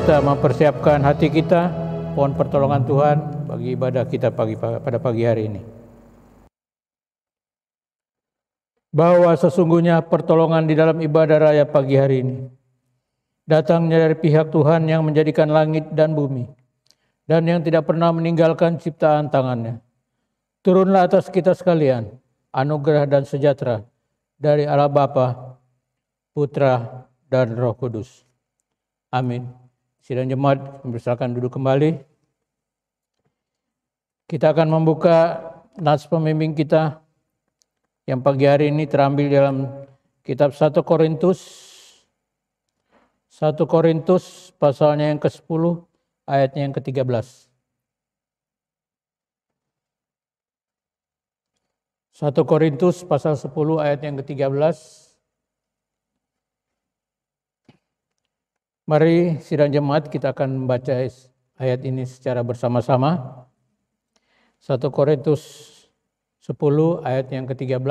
kita mempersiapkan hati kita, mohon pertolongan Tuhan bagi ibadah kita pada pagi hari ini. Bahwa sesungguhnya pertolongan di dalam ibadah raya pagi hari ini datangnya dari pihak Tuhan yang menjadikan langit dan bumi, dan yang tidak pernah meninggalkan ciptaan tangannya. Turunlah atas kita sekalian anugerah dan sejahtera dari Allah Bapa, Putra, dan Roh Kudus. Amin. Sidang jemaat, silakan duduk kembali. Kita akan membuka nas pembimbing kita yang pagi hari ini terambil dalam kitab 1 Korintus pasalnya yang ke-10 ayatnya yang ke-13. 1 Korintus pasal 10 ayat yang ke-13. Mari sidang jemaat kita akan membaca ayat ini secara bersama-sama. 1 Korintus 10 ayat yang ke-13.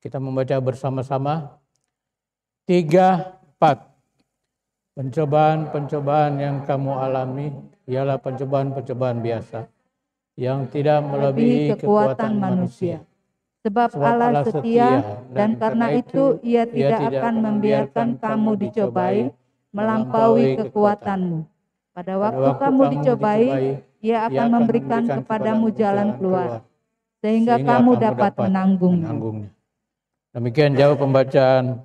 Kita membaca bersama-sama. 3, 4. Pencobaan-pencobaan yang kamu alami ialah pencobaan-pencobaan biasa yang tidak melebihi kekuatan manusia. Sebab Allah setia dan karena itu Ia tidak akan membiarkan kamu dicobai melampaui kekuatanmu. Pada waktu kamu dicobai, Ia akan memberikan kepadamu jalan keluar, sehingga kamu dapat menanggungnya. Demikian jawab pembacaan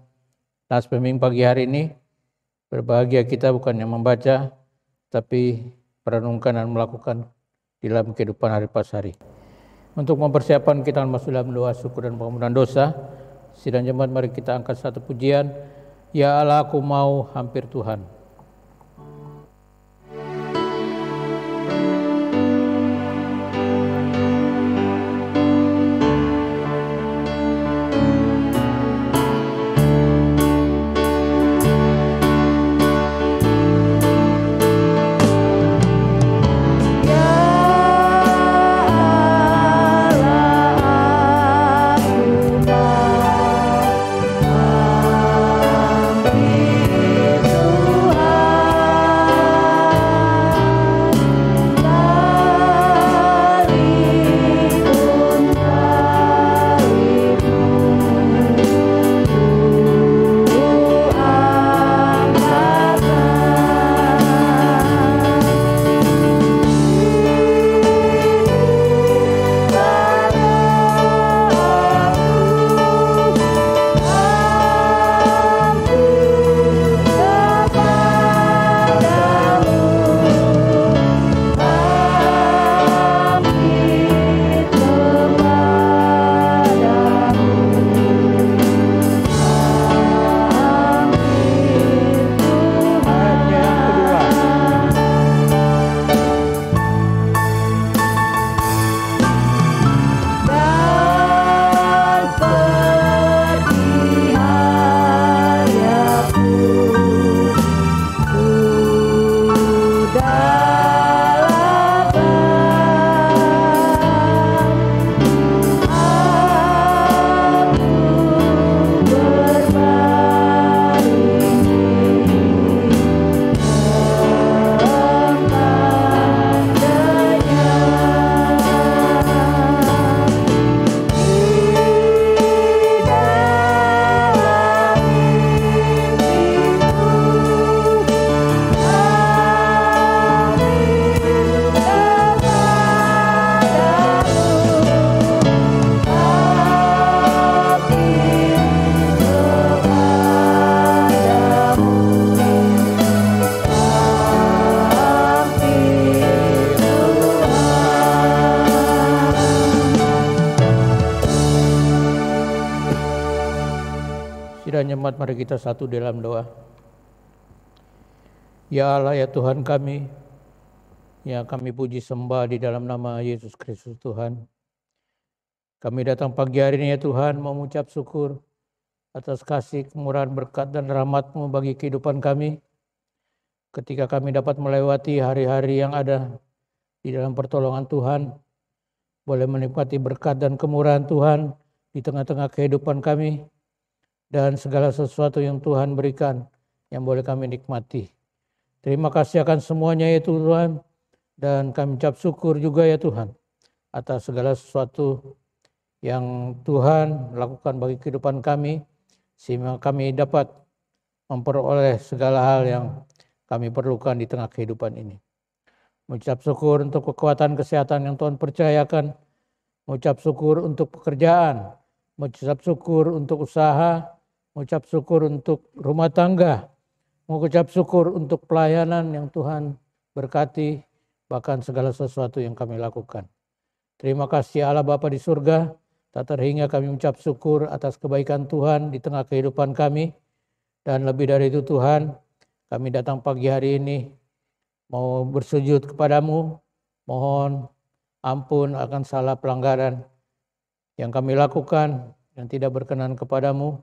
nas pembimbing pagi hari ini. Berbahagia kita bukan yang membaca, tapi merenungkan dan melakukan di dalam kehidupan hari pas hari. Untuk mempersiapkan kita masuk dalam doa syukur dan pengampunan dosa, sidang jemaat mari kita angkat satu pujian. Ya Allah, aku mau hampir Tuhan. Jemaat mari kita satu dalam doa. Ya Allah, ya Tuhan kami, yang kami puji sembah di dalam nama Yesus Kristus Tuhan. Kami datang pagi hari ini ya Tuhan mengucap syukur atas kasih, kemurahan, berkat dan rahmat-Mu bagi kehidupan kami. Ketika kami dapat melewati hari-hari yang ada di dalam pertolongan Tuhan, boleh menikmati berkat dan kemurahan Tuhan di tengah-tengah kehidupan kami, dan segala sesuatu yang Tuhan berikan yang boleh kami nikmati. Terima kasih akan semuanya ya Tuhan. Dan kami ucap syukur juga ya Tuhan atas segala sesuatu yang Tuhan lakukan bagi kehidupan kami, sehingga kami dapat memperoleh segala hal yang kami perlukan di tengah kehidupan ini. Mengucap syukur untuk kekuatan kesehatan yang Tuhan percayakan, mengucap syukur untuk pekerjaan, mengucap syukur untuk usaha, mengucap syukur untuk rumah tangga, mengucap syukur untuk pelayanan yang Tuhan berkati, bahkan segala sesuatu yang kami lakukan. Terima kasih Allah Bapa di surga, tak terhingga kami mengucap syukur atas kebaikan Tuhan di tengah kehidupan kami. Dan lebih dari itu Tuhan, kami datang pagi hari ini mau bersujud kepadamu, mohon ampun akan salah pelanggaran yang kami lakukan yang tidak berkenan kepadamu,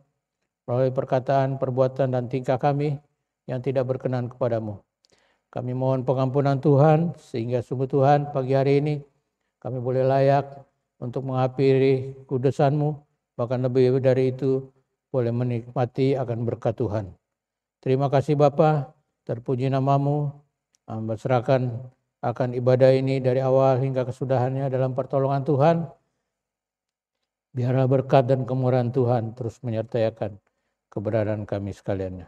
melalui perkataan, perbuatan, dan tingkah kami yang tidak berkenan kepadamu. Kami mohon pengampunan Tuhan, sehingga sungguh Tuhan pagi hari ini kami boleh layak untuk menghampiri kudusan-Mu, bahkan lebih dari itu boleh menikmati akan berkat Tuhan. Terima kasih Bapa, terpuji nama-Mu, berserahkan akan ibadah ini dari awal hingga kesudahannya dalam pertolongan Tuhan. Biarlah berkat dan kemurahan Tuhan terus menyertai akan keberadaan kami sekaliannya.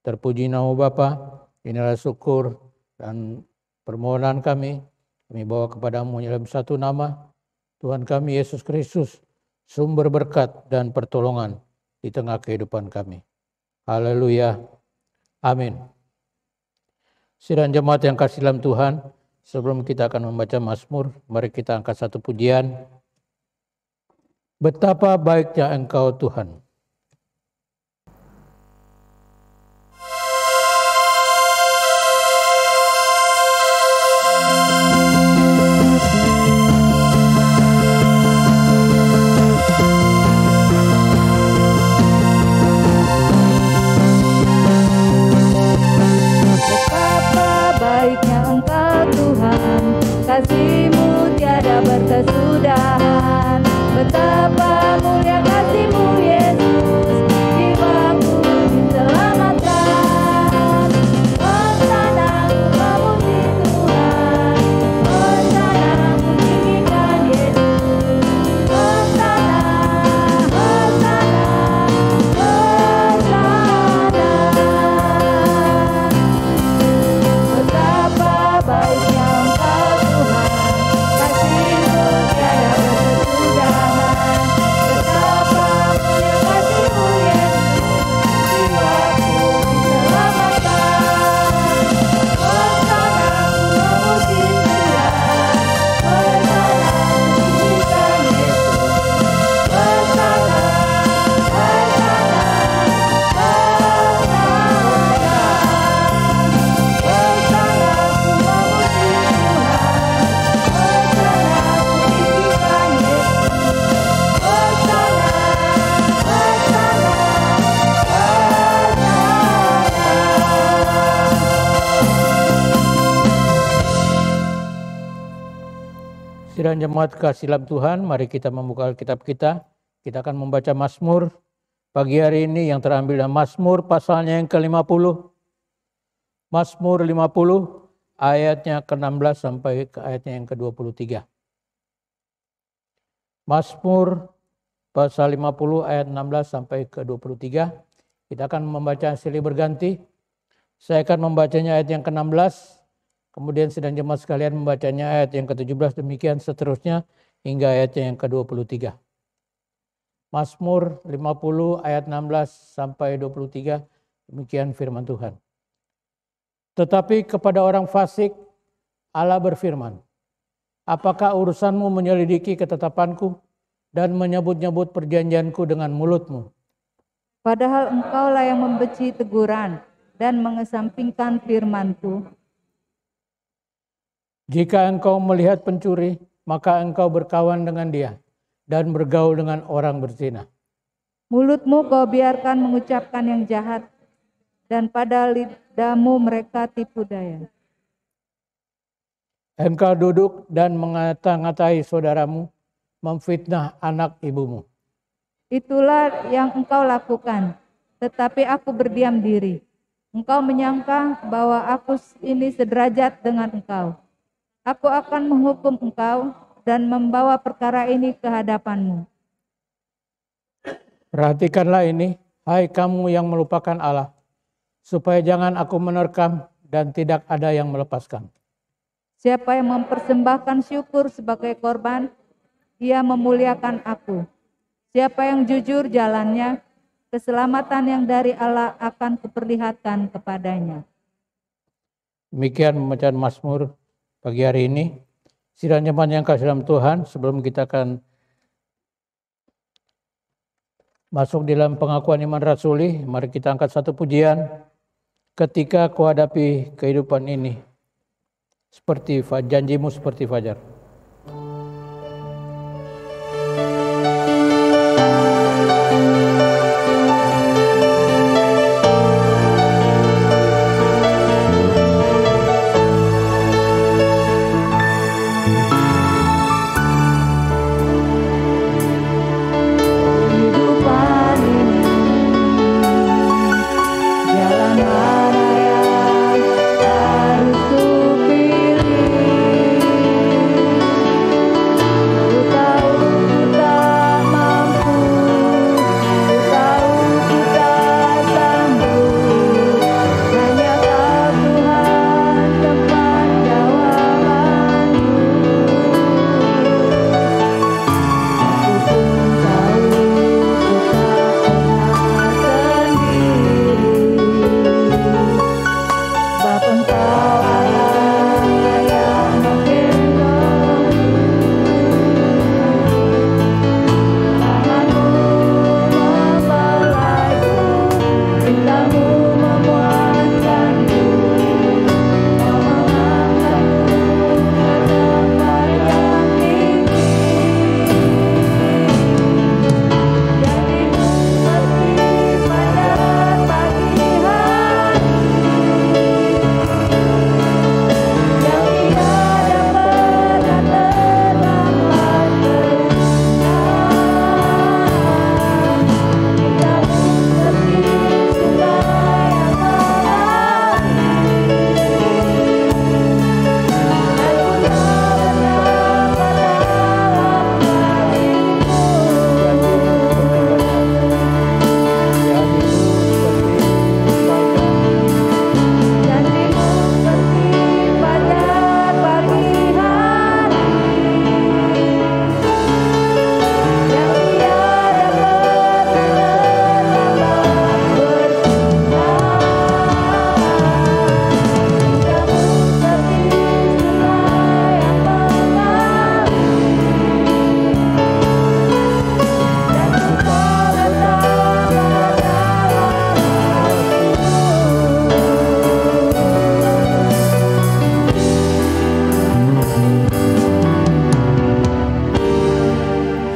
Terpuji nama Bapa, inilah syukur dan permohonan kami bawa kepadamu dalam satu nama, Tuhan kami Yesus Kristus, sumber berkat dan pertolongan di tengah kehidupan kami. Haleluya. Amin. Sidang jemaat yang kasih dalam Tuhan, sebelum kita akan membaca Mazmur, mari kita angkat satu pujian. Betapa baiknya Engkau Tuhan. Kasih-Mu tiada berkesudahan, betapa mulia kasih-Mu Yesus, jiwaku diselamatkan. Hosana memuji Tuhan, Hosana meninggikan Yesus, Hosana, Hosana, Hosana. Betapa baiknya Sidang jemaat kasih dalam Tuhan, mari kita membuka Alkitab kita. Kita akan membaca Mazmur pagi hari ini yang terambil dalam Mazmur pasalnya yang ke-50. Mazmur 50 ayatnya ke-16 sampai ke ayatnya yang ke-23. Mazmur pasal 50 ayat 16 sampai ke-23. Kita akan membaca silih berganti. Saya akan membacanya ayat yang ke-16. Kemudian sidang jemaat sekalian membacanya ayat yang ke-17, demikian seterusnya hingga ayat yang ke-23. Mazmur 50 ayat 16 sampai 23, demikian firman Tuhan. Tetapi kepada orang fasik Allah berfirman, apakah urusanmu menyelidiki ketetapanku dan menyebut-nyebut perjanjianku dengan mulutmu? Padahal engkaulah yang membenci teguran dan mengesampingkan firman-Ku. Jika engkau melihat pencuri, maka engkau berkawan dengan dia dan bergaul dengan orang berzina. Mulutmu kau biarkan mengucapkan yang jahat, dan pada lidahmu mereka tipu daya. Engkau duduk dan mengata-ngatai saudaramu, memfitnah anak ibumu. Itulah yang engkau lakukan, tetapi aku berdiam diri. Engkau menyangka bahwa aku ini sederajat dengan engkau. Aku akan menghukum engkau dan membawa perkara ini ke hadapanmu. Perhatikanlah ini, hai kamu yang melupakan Allah, supaya jangan aku menerkam dan tidak ada yang melepaskan. Siapa yang mempersembahkan syukur sebagai korban, ia memuliakan aku. Siapa yang jujur jalannya, keselamatan yang dari Allah akan kuperlihatkan kepadanya. Demikian pembacaan Mazmur pagi hari ini. Sidang jemaat yang kasih dalam Tuhan, sebelum kita akan masuk dalam pengakuan iman rasuli, mari kita angkat satu pujian. Ketika kuhadapi kehidupan ini, seperti janjimu seperti fajar.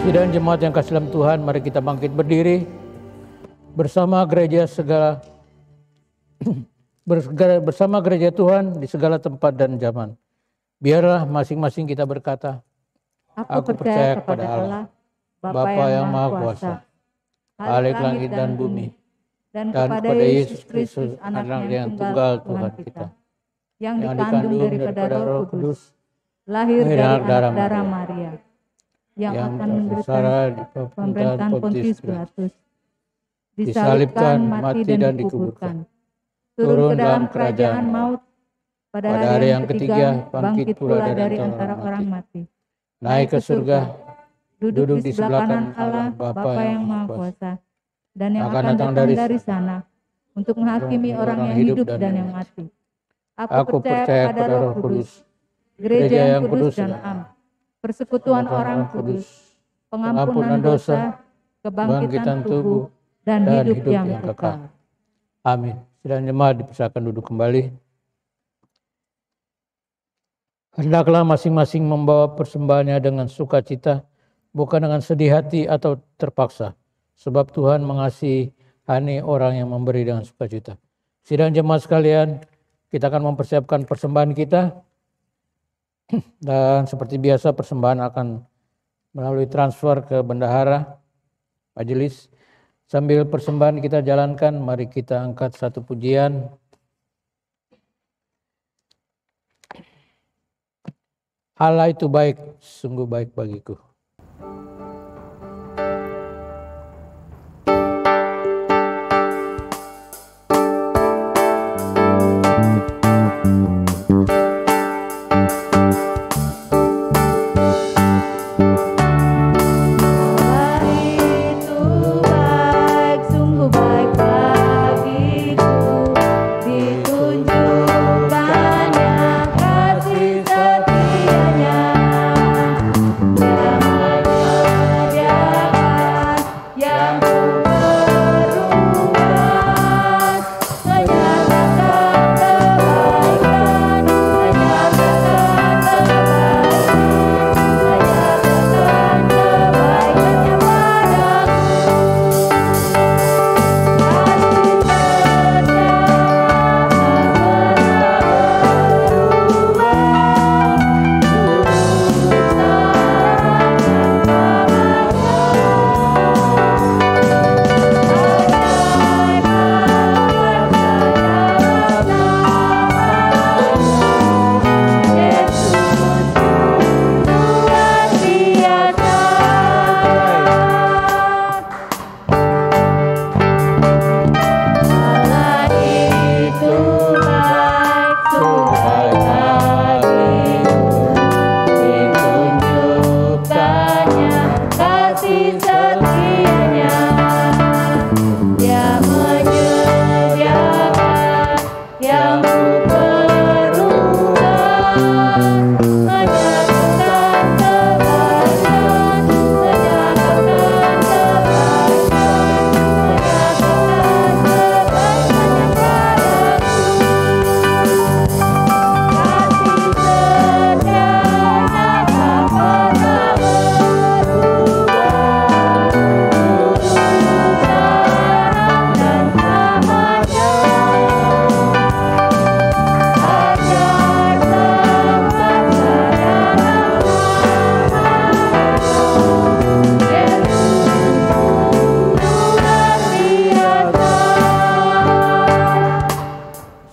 Sidang jemaat yang kasih dalam Tuhan, mari kita bangkit berdiri bersama gereja bersama gereja Tuhan di segala tempat dan zaman. Biarlah masing-masing kita berkata, Aku percaya kepada Allah, Bapa yang Maha Kuasa, Khalik langit dan bumi, dan kepada Yesus Kristus, Anak yang tunggal Tuhan kita, yang dikandung daripada Roh Kudus, lahir dari anak darah Maria, yang akan menderita di pemerintahan Pontius Pilatus, disalibkan, mati dan dikuburkan, turun ke dalam kerajaan maut, pada hari yang ketiga bangkit pula dari antara orang mati, naik ke surga, duduk di sebelah kanan Allah Bapa yang Maha Kuasa, dan yang akan datang dari sana untuk menghakimi orang yang hidup dan yang mati. Aku percaya pada Roh Kudus, gereja yang kudus dan am, persekutuan orang kudus, pengampunan dosa, kebangkitan tubuh, dan hidup yang kekal. Amin. Sidang jemaat dipersilakan duduk kembali. Hendaklah masing-masing membawa persembahannya dengan sukacita, bukan dengan sedih hati atau terpaksa, sebab Tuhan mengasihani orang yang memberi dengan sukacita. Sidang jemaat sekalian, kita akan mempersiapkan persembahan kita. Dan seperti biasa persembahan akan melalui transfer ke bendahara majelis. Sambil persembahan kita jalankan, mari kita angkat satu pujian Allah itu baik, sungguh baik bagiku.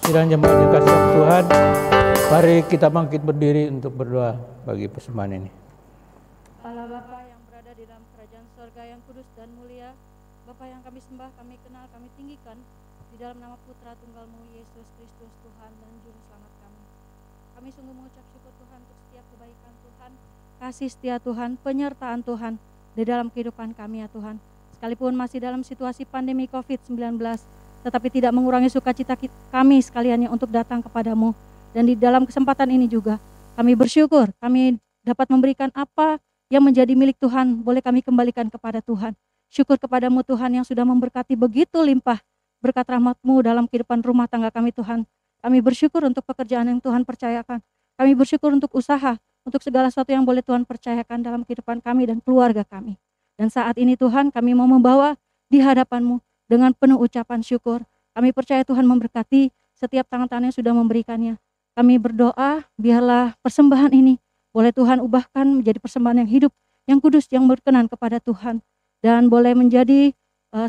Sidang jemaat dikasih Tuhan, mari kita bangkit berdiri untuk berdoa bagi persembahan ini. Allah Bapa yang berada di dalam kerajaan surga yang kudus dan mulia, Bapa yang kami sembah, kami kenal, kami tinggikan di dalam nama Putra Tunggal-Mu Yesus Kristus, Tuhan dan Juru Selamat kami. Kami sungguh mengucap syukur Tuhan untuk setiap kebaikan Tuhan, kasih setia Tuhan, penyertaan Tuhan di dalam kehidupan kami ya Tuhan. Sekalipun masih dalam situasi pandemi COVID-19, tetapi tidak mengurangi sukacita kami sekaliannya untuk datang kepadamu. Dan di dalam kesempatan ini juga kami bersyukur, kami dapat memberikan apa yang menjadi milik Tuhan, boleh kami kembalikan kepada Tuhan. Syukur kepadamu Tuhan yang sudah memberkati begitu limpah berkat rahmat-Mu dalam kehidupan rumah tangga kami Tuhan. Kami bersyukur untuk pekerjaan yang Tuhan percayakan. Kami bersyukur untuk usaha, untuk segala sesuatu yang boleh Tuhan percayakan dalam kehidupan kami dan keluarga kami. Dan saat ini Tuhan kami mau membawa di hadapan-Mu dengan penuh ucapan syukur. Kami percaya Tuhan memberkati setiap tangan-tangan yang sudah memberikannya. Kami berdoa biarlah persembahan ini boleh Tuhan ubahkan menjadi persembahan yang hidup, yang kudus, yang berkenan kepada Tuhan. Dan boleh menjadi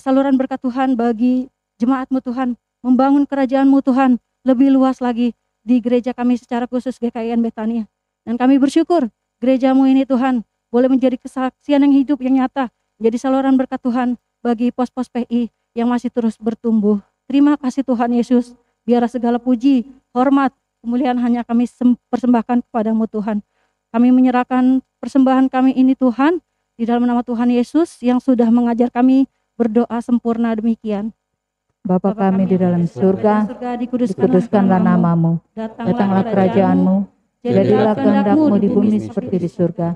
saluran berkat Tuhan bagi jemaat-Mu Tuhan. Membangun kerajaan-Mu Tuhan lebih luas lagi di gereja kami secara khusus GKIN Betania. Dan kami bersyukur gereja-Mu ini Tuhan boleh menjadi kesaksian yang hidup, yang nyata. Menjadi saluran berkat Tuhan bagi pos-pos PI yang masih terus bertumbuh. Terima kasih Tuhan Yesus, biarlah segala puji, hormat, kemuliaan hanya kami persembahkan kepadamu Tuhan. Kami menyerahkan persembahan kami ini Tuhan, di dalam nama Tuhan Yesus yang sudah mengajar kami berdoa sempurna demikian. Bapa kami di dalam surga, dikuduskanlah namamu, datanglah kerajaanmu, jadilah kehendak-Mu di bumi seperti di surga.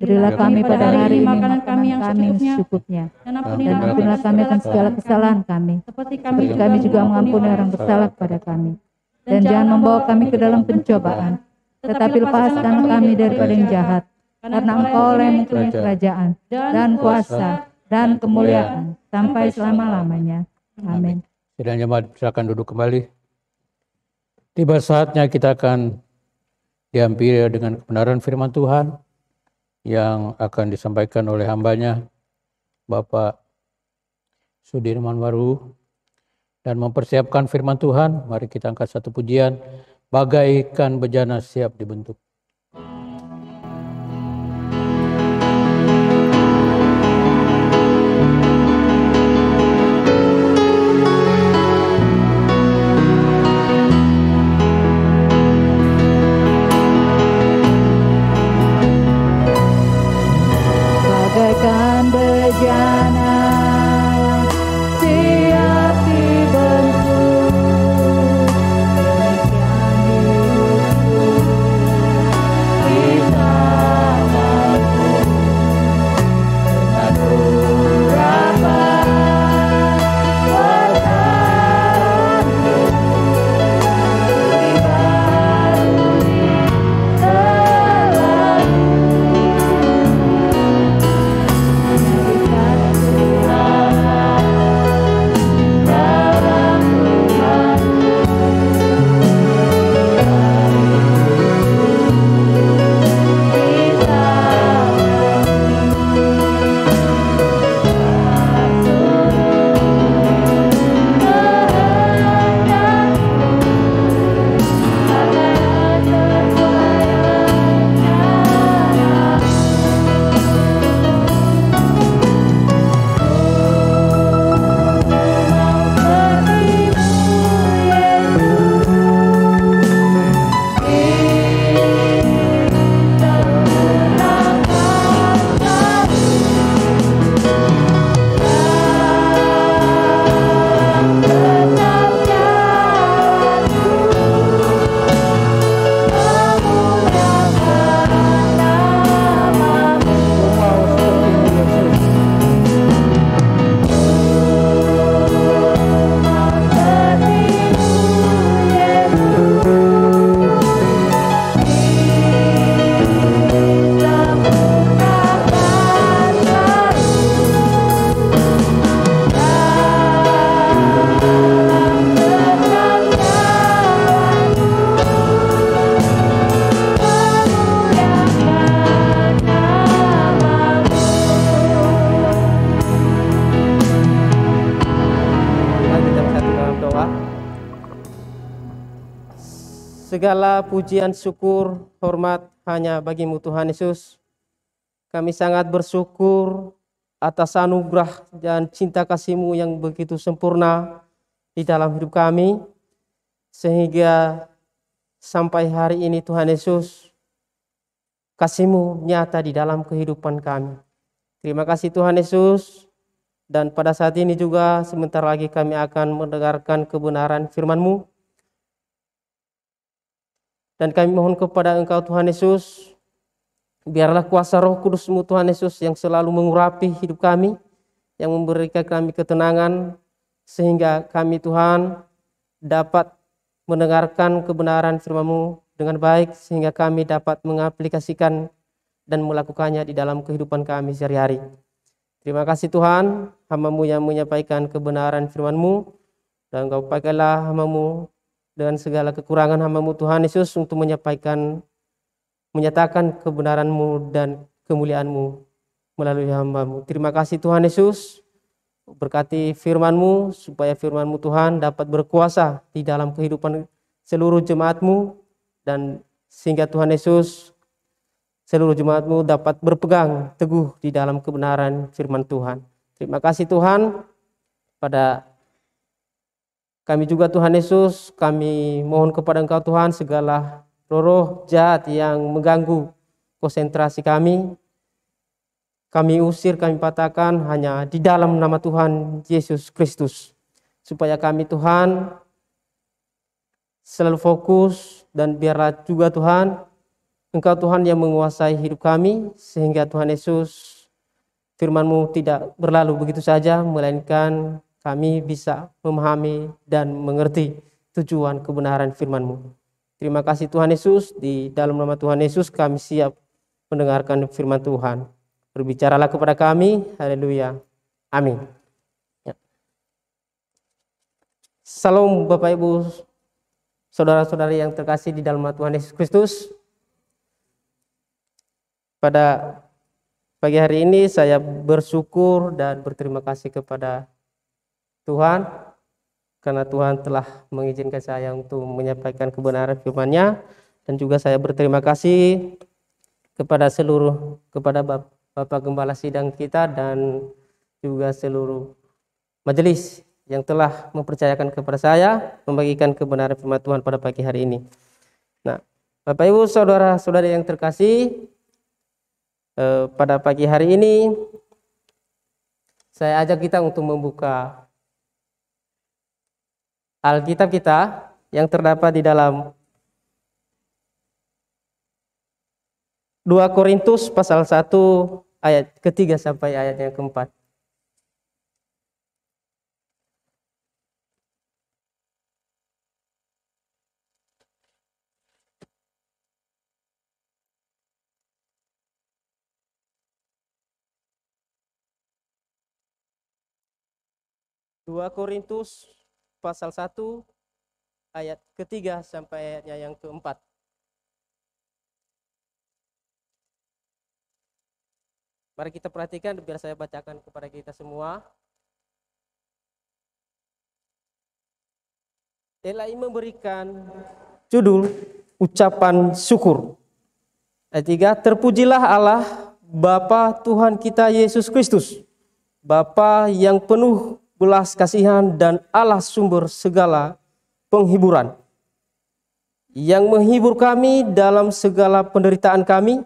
Berilah kami pada hari ini makanan kami yang secukupnya, dan ampunilah kami akan segala kesalahan kami, seperti kami juga mengampuni orang bersalah kepada kami. Dan jangan membawa kami ke dalam pencobaan, tetapi lepaskan kami daripada yang jahat, karena Engkau yang mempunyai kerajaan, dan kuasa, dan kemuliaan, sampai selama-lamanya. Amin. Sidang jemaat silakan duduk kembali. Tiba saatnya kita akan dihampiri dengan kebenaran firman Tuhan yang akan disampaikan oleh hambanya Bapak Sudirman Waru. Dan mempersiapkan firman Tuhan, mari kita angkat satu pujian, bagaikan bejana siap dibentuk. segala pujian, syukur, hormat hanya bagi-Mu Tuhan Yesus. Kami sangat bersyukur atas anugerah dan cinta kasih-Mu yang begitu sempurna di dalam hidup kami. Sehingga sampai hari ini Tuhan Yesus, kasih-Mu nyata di dalam kehidupan kami. Terima kasih Tuhan Yesus. Dan pada saat ini juga sebentar lagi kami akan mendengarkan kebenaran firman-Mu. Dan kami mohon kepada Engkau Tuhan Yesus, biarlah kuasa Roh Kudus-Mu Tuhan Yesus yang selalu mengurapi hidup kami, yang memberikan kami ketenangan, sehingga kami Tuhan dapat mendengarkan kebenaran firman-Mu dengan baik, sehingga kami dapat mengaplikasikan dan melakukannya di dalam kehidupan kami sehari-hari. Terima kasih Tuhan, hamba-Mu yang menyampaikan kebenaran firman-Mu, dan Engkau pakailah hamba-Mu dengan segala kekurangan hamba-Mu Tuhan Yesus untuk menyatakan kebenaran-Mu dan kemuliaan-Mu melalui hamba-Mu. Terima kasih Tuhan Yesus, berkati firman-Mu supaya firman-Mu Tuhan dapat berkuasa di dalam kehidupan seluruh jemaat-Mu, dan sehingga Tuhan Yesus seluruh jemaat-Mu dapat berpegang teguh di dalam kebenaran firman Tuhan. Terima kasih Tuhan. Pada kami juga Tuhan Yesus, kami mohon kepada Engkau Tuhan, segala roh jahat yang mengganggu konsentrasi kami usir, kami patahkan hanya di dalam nama Tuhan Yesus Kristus. Supaya kami Tuhan selalu fokus, dan biarlah juga Tuhan, Engkau Tuhan yang menguasai hidup kami, sehingga Tuhan Yesus firman-Mu tidak berlalu begitu saja, melainkan kami bisa memahami dan mengerti tujuan kebenaran firman-Mu. Terima kasih Tuhan Yesus, di dalam nama Tuhan Yesus kami siap mendengarkan firman Tuhan. Berbicaralah kepada kami, haleluya, amin. Ya. Salam Bapak Ibu, saudara-saudari yang terkasih di dalam nama Tuhan Yesus Kristus. Pada pagi hari ini saya bersyukur dan berterima kasih kepada Tuhan, karena Tuhan telah mengizinkan saya untuk menyampaikan kebenaran firman-Nya, dan juga saya berterima kasih kepada Bapak Gembala Sidang kita dan juga seluruh majelis yang telah mempercayakan kepada saya membagikan kebenaran firman Tuhan pada pagi hari ini. Nah, Bapak Ibu saudara-saudari yang terkasih, pada pagi hari ini saya ajak kita untuk membuka Alkitab kita yang terdapat di dalam 2 Korintus pasal 1 ayat ketiga sampai ayat yang keempat. Dua Korintus pasal 1 ayat ketiga sampai ayatnya yang keempat. Mari kita perhatikan biar saya bacakan kepada kita semua. Elai memberikan judul ucapan syukur. Ayat 3, terpujilah Allah Bapa Tuhan kita Yesus Kristus, Bapa yang penuh belas kasihan dan Allah sumber segala penghiburan, yang menghibur kami dalam segala penderitaan kami,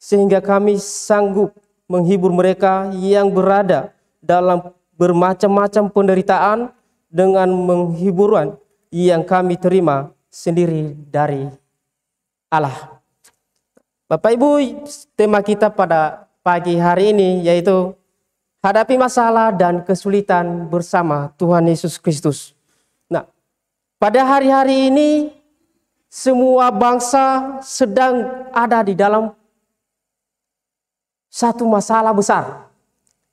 sehingga kami sanggup menghibur mereka yang berada dalam bermacam-macam penderitaan dengan penghiburan yang kami terima sendiri dari Allah. Bapak Ibu, tema kita pada pagi hari ini yaitu hadapi masalah dan kesulitan bersama Tuhan Yesus Kristus. Nah, pada hari-hari ini semua bangsa sedang ada di dalam satu masalah besar,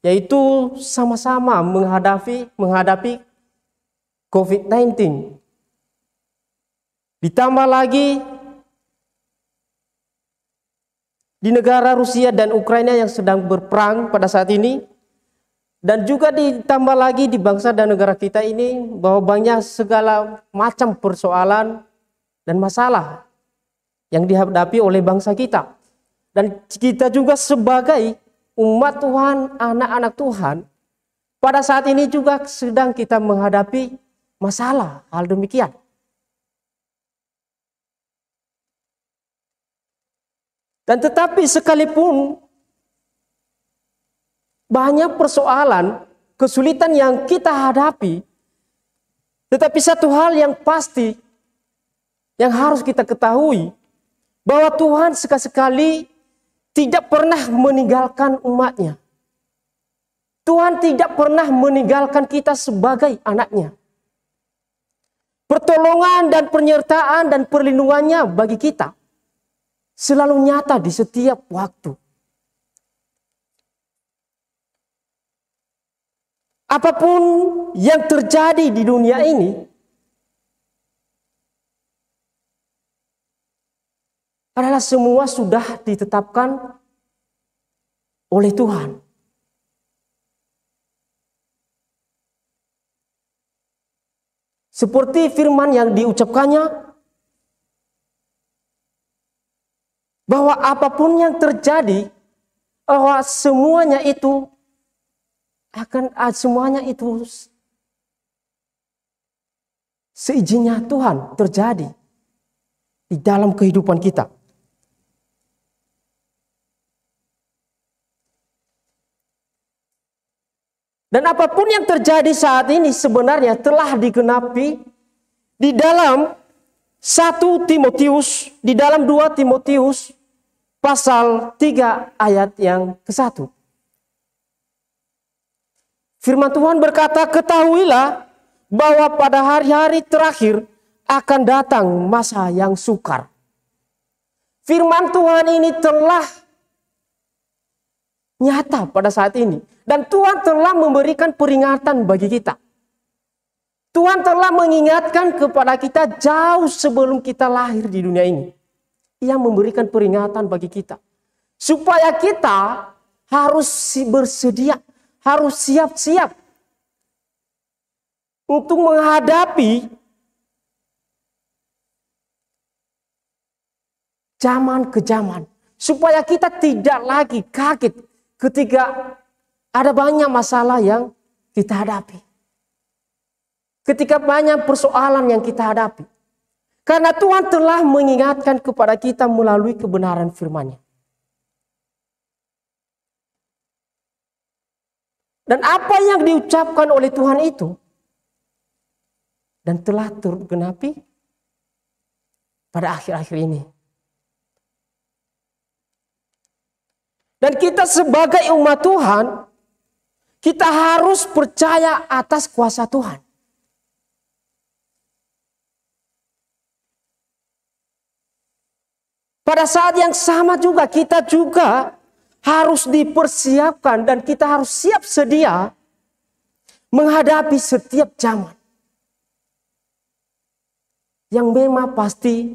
yaitu sama-sama menghadapi COVID-19. Ditambah lagi di negara Rusia dan Ukraina yang sedang berperang pada saat ini. Dan juga ditambah lagi di bangsa dan negara kita ini bahwa banyak segala macam persoalan dan masalah yang dihadapi oleh bangsa kita. Dan kita juga sebagai umat Tuhan, anak-anak Tuhan, pada saat ini juga sedang kita menghadapi masalah hal demikian. Dan tetapi sekalipun banyak persoalan, kesulitan yang kita hadapi, tetapi satu hal yang pasti yang harus kita ketahui, bahwa Tuhan sekali-sekali tidak pernah meninggalkan umatnya. Tuhan tidak pernah meninggalkan kita sebagai anaknya. Pertolongan dan penyertaan dan perlindungannya bagi kita selalu nyata di setiap waktu. Apapun yang terjadi di dunia ini adalah semua sudah ditetapkan oleh Tuhan. Seperti firman yang diucapkannya, bahwa apapun yang terjadi, bahwa semuanya itu seizinnya Tuhan terjadi di dalam kehidupan kita. Dan apapun yang terjadi saat ini sebenarnya telah digenapi di dalam 1 Timotius, di dalam 2 Timotius pasal 3 ayat yang ke-1. Firman Tuhan berkata, ketahuilah bahwa pada hari-hari terakhir akan datang masa yang sukar. Firman Tuhan ini telah nyata pada saat ini. Dan Tuhan telah memberikan peringatan bagi kita. Tuhan telah mengingatkan kepada kita jauh sebelum kita lahir di dunia ini. Ia memberikan peringatan bagi kita. Supaya kita harus bersedia, harus siap-siap untuk menghadapi zaman ke zaman. Supaya kita tidak lagi kaget ketika ada banyak masalah yang kita hadapi. Ketika banyak persoalan yang kita hadapi. Karena Tuhan telah mengingatkan kepada kita melalui kebenaran firman-Nya. Dan apa yang diucapkan oleh Tuhan itu dan telah tergenapi pada akhir-akhir ini. Dan kita sebagai umat Tuhan, kita harus percaya atas kuasa Tuhan. Pada saat yang sama juga kita juga harus dipersiapkan dan kita harus siap sedia menghadapi setiap zaman yang memang pasti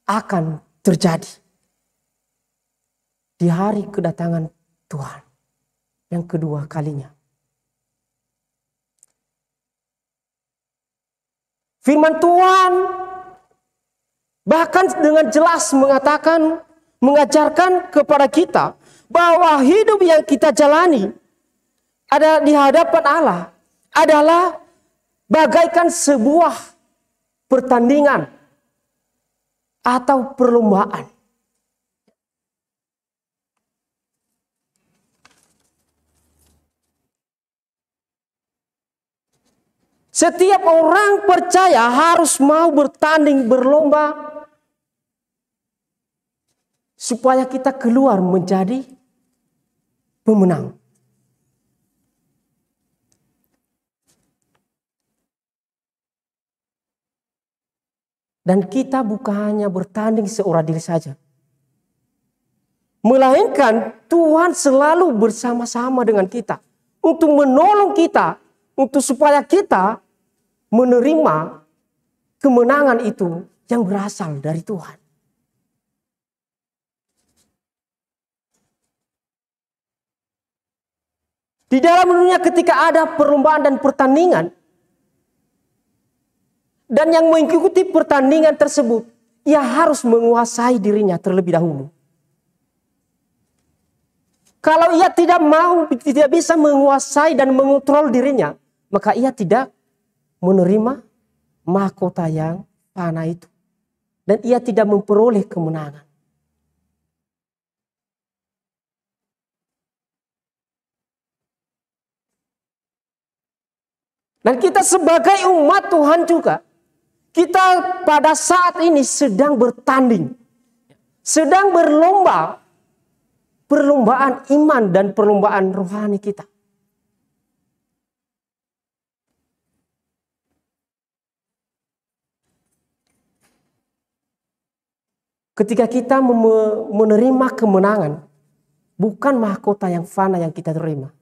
akan terjadi di hari kedatangan Tuhan yang kedua kalinya. Firman Tuhan bahkan dengan jelas mengatakan, mengajarkan kepada kita bahwa hidup yang kita jalani ada di hadapan Allah adalah bagaikan sebuah pertandingan atau perlombaan. Setiap orang percaya harus mau bertanding, berlomba, supaya kita keluar menjadi pemenang. Dan kita bukan hanya bertanding seorang diri saja, melainkan Tuhan selalu bersama-sama dengan kita untuk menolong kita, untuk supaya kita menerima kemenangan itu yang berasal dari Tuhan. Di dalam dunia ketika ada perlombaan dan pertandingan, dan yang mengikuti pertandingan tersebut ia harus menguasai dirinya terlebih dahulu. Kalau ia tidak bisa menguasai dan mengontrol dirinya, maka ia tidak menerima mahkota yang fana itu. Dan ia tidak memperoleh kemenangan. Dan kita sebagai umat Tuhan juga, kita pada saat ini sedang bertanding, sedang berlomba, perlombaan iman dan perlombaan rohani kita. Ketika kita menerima kemenangan, bukan mahkota yang fana yang kita terima,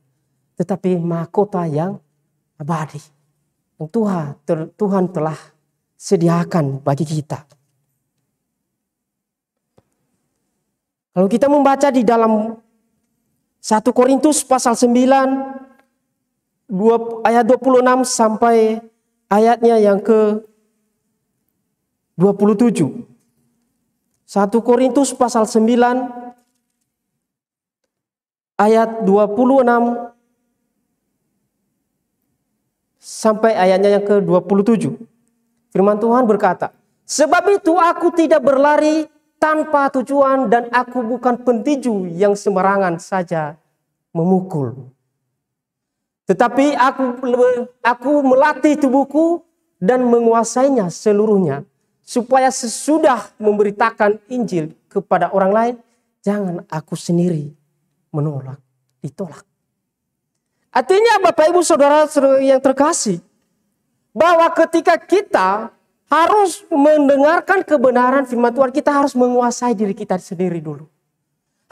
tetapi mahkota yang abadi yang Tuhan telah sediakan bagi kita. Kalau kita membaca di dalam 1 Korintus pasal 9 ayat 26 sampai ayatnya yang ke 27. 1 Korintus pasal 9 ayat 26 sampai ayatnya yang ke 27. Firman Tuhan berkata, "Sebab itu aku tidak berlari tanpa tujuan dan aku bukan pentinju yang sembarangan saja memukul. Tetapi aku melatih tubuhku dan menguasainya seluruhnya, supaya sesudah memberitakan Injil kepada orang lain, jangan aku sendiri ditolak." Artinya Bapak Ibu Saudara yang terkasih, bahwa ketika kita harus mendengarkan kebenaran firman Tuhan, kita harus menguasai diri kita sendiri dulu.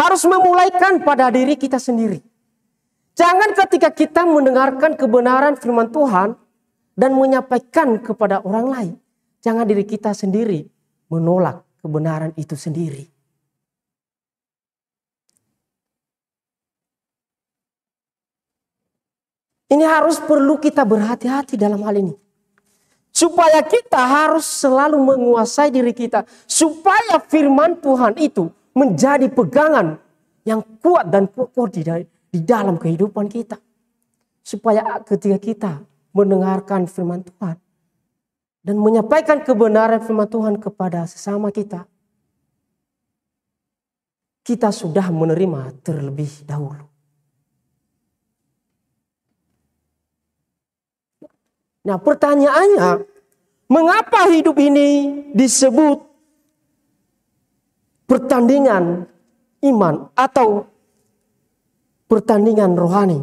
Harus memulaikan pada diri kita sendiri. Jangan ketika kita mendengarkan kebenaran firman Tuhan dan menyampaikan kepada orang lain, jangan diri kita sendiri menolak kebenaran itu sendiri. Ini harus perlu kita berhati-hati dalam hal ini. Supaya kita harus selalu menguasai diri kita. Supaya firman Tuhan itu menjadi pegangan yang kuat dan kokoh di dalam kehidupan kita. Supaya ketika kita mendengarkan firman Tuhan dan menyampaikan kebenaran firman Tuhan kepada sesama kita, kita sudah menerima terlebih dahulu. Nah, pertanyaannya, mengapa hidup ini disebut pertandingan iman atau pertandingan rohani?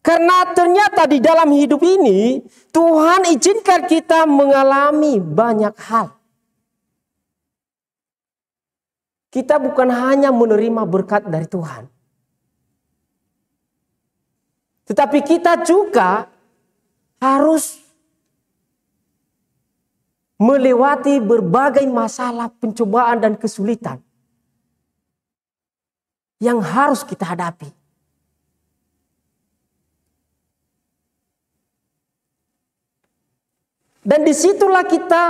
Karena ternyata di dalam hidup ini Tuhan izinkan kita mengalami banyak hal. Kita bukan hanya menerima berkat dari Tuhan, tetapi kita juga harus melewati berbagai masalah, pencobaan dan kesulitan yang harus kita hadapi. Dan disitulah kita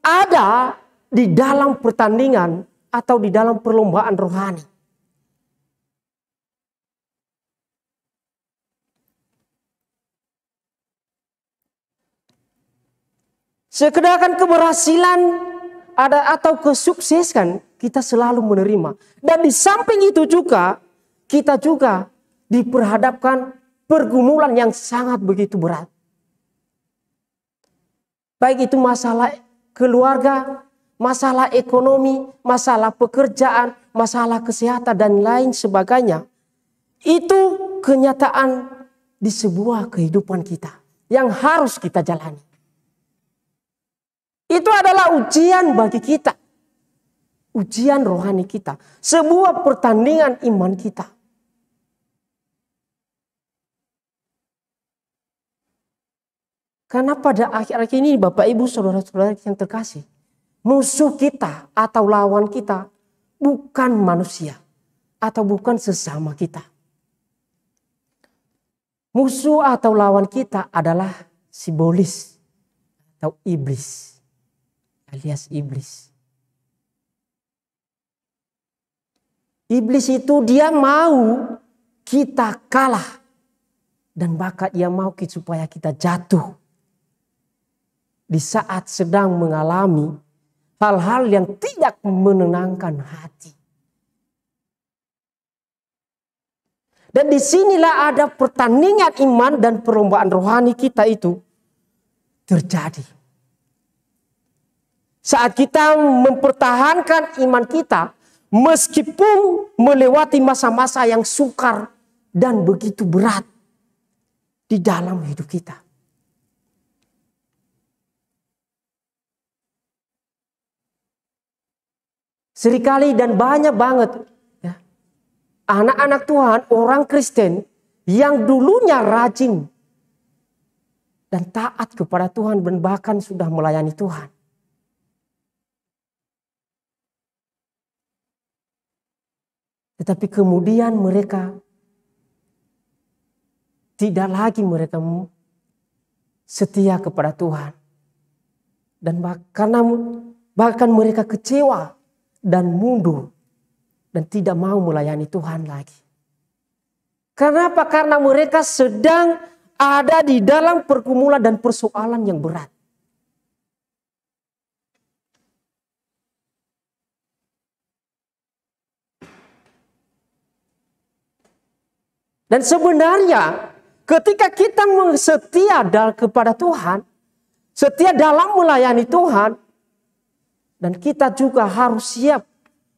ada di dalam pertandingan atau di dalam perlombaan rohani. Sekedar keberhasilan atau kesuksesan kita selalu menerima. Dan di samping itu juga kita juga diperhadapkan pergumulan yang sangat begitu berat. Baik itu masalah keluarga, masalah ekonomi, masalah pekerjaan, masalah kesehatan dan lain sebagainya. Itu kenyataan di sebuah kehidupan kita yang harus kita jalani. Itu adalah ujian bagi kita. Ujian rohani kita. Sebuah pertandingan iman kita. Karena pada akhir-akhir ini Bapak Ibu Saudara-saudara yang terkasih, musuh kita atau lawan kita bukan manusia atau bukan sesama kita. Musuh atau lawan kita adalah simbolis atau iblis. alias iblis. Iblis itu dia mau kita kalah. Dan bahkan ia mau supaya kita jatuh. Di saat sedang mengalami hal-hal yang tidak menenangkan hati. Dan disinilah ada pertandingan iman dan perlombaan rohani kita itu terjadi. Saat kita mempertahankan iman kita, meskipun melewati masa-masa yang sukar dan begitu berat di dalam hidup kita. Seringkali dan banyak banget ya, anak-anak Tuhan, orang Kristen yang dulunya rajin dan taat kepada Tuhan dan bahkan sudah melayani Tuhan. Tetapi kemudian mereka tidak lagi mereka setia kepada Tuhan. Dan bahkan mereka kecewa dan mundur dan tidak mau melayani Tuhan lagi. Kenapa? Karena mereka sedang ada di dalam pergumulan dan persoalan yang berat. Dan sebenarnya ketika kita setia kepada Tuhan, setia dalam melayani Tuhan, dan kita juga harus siap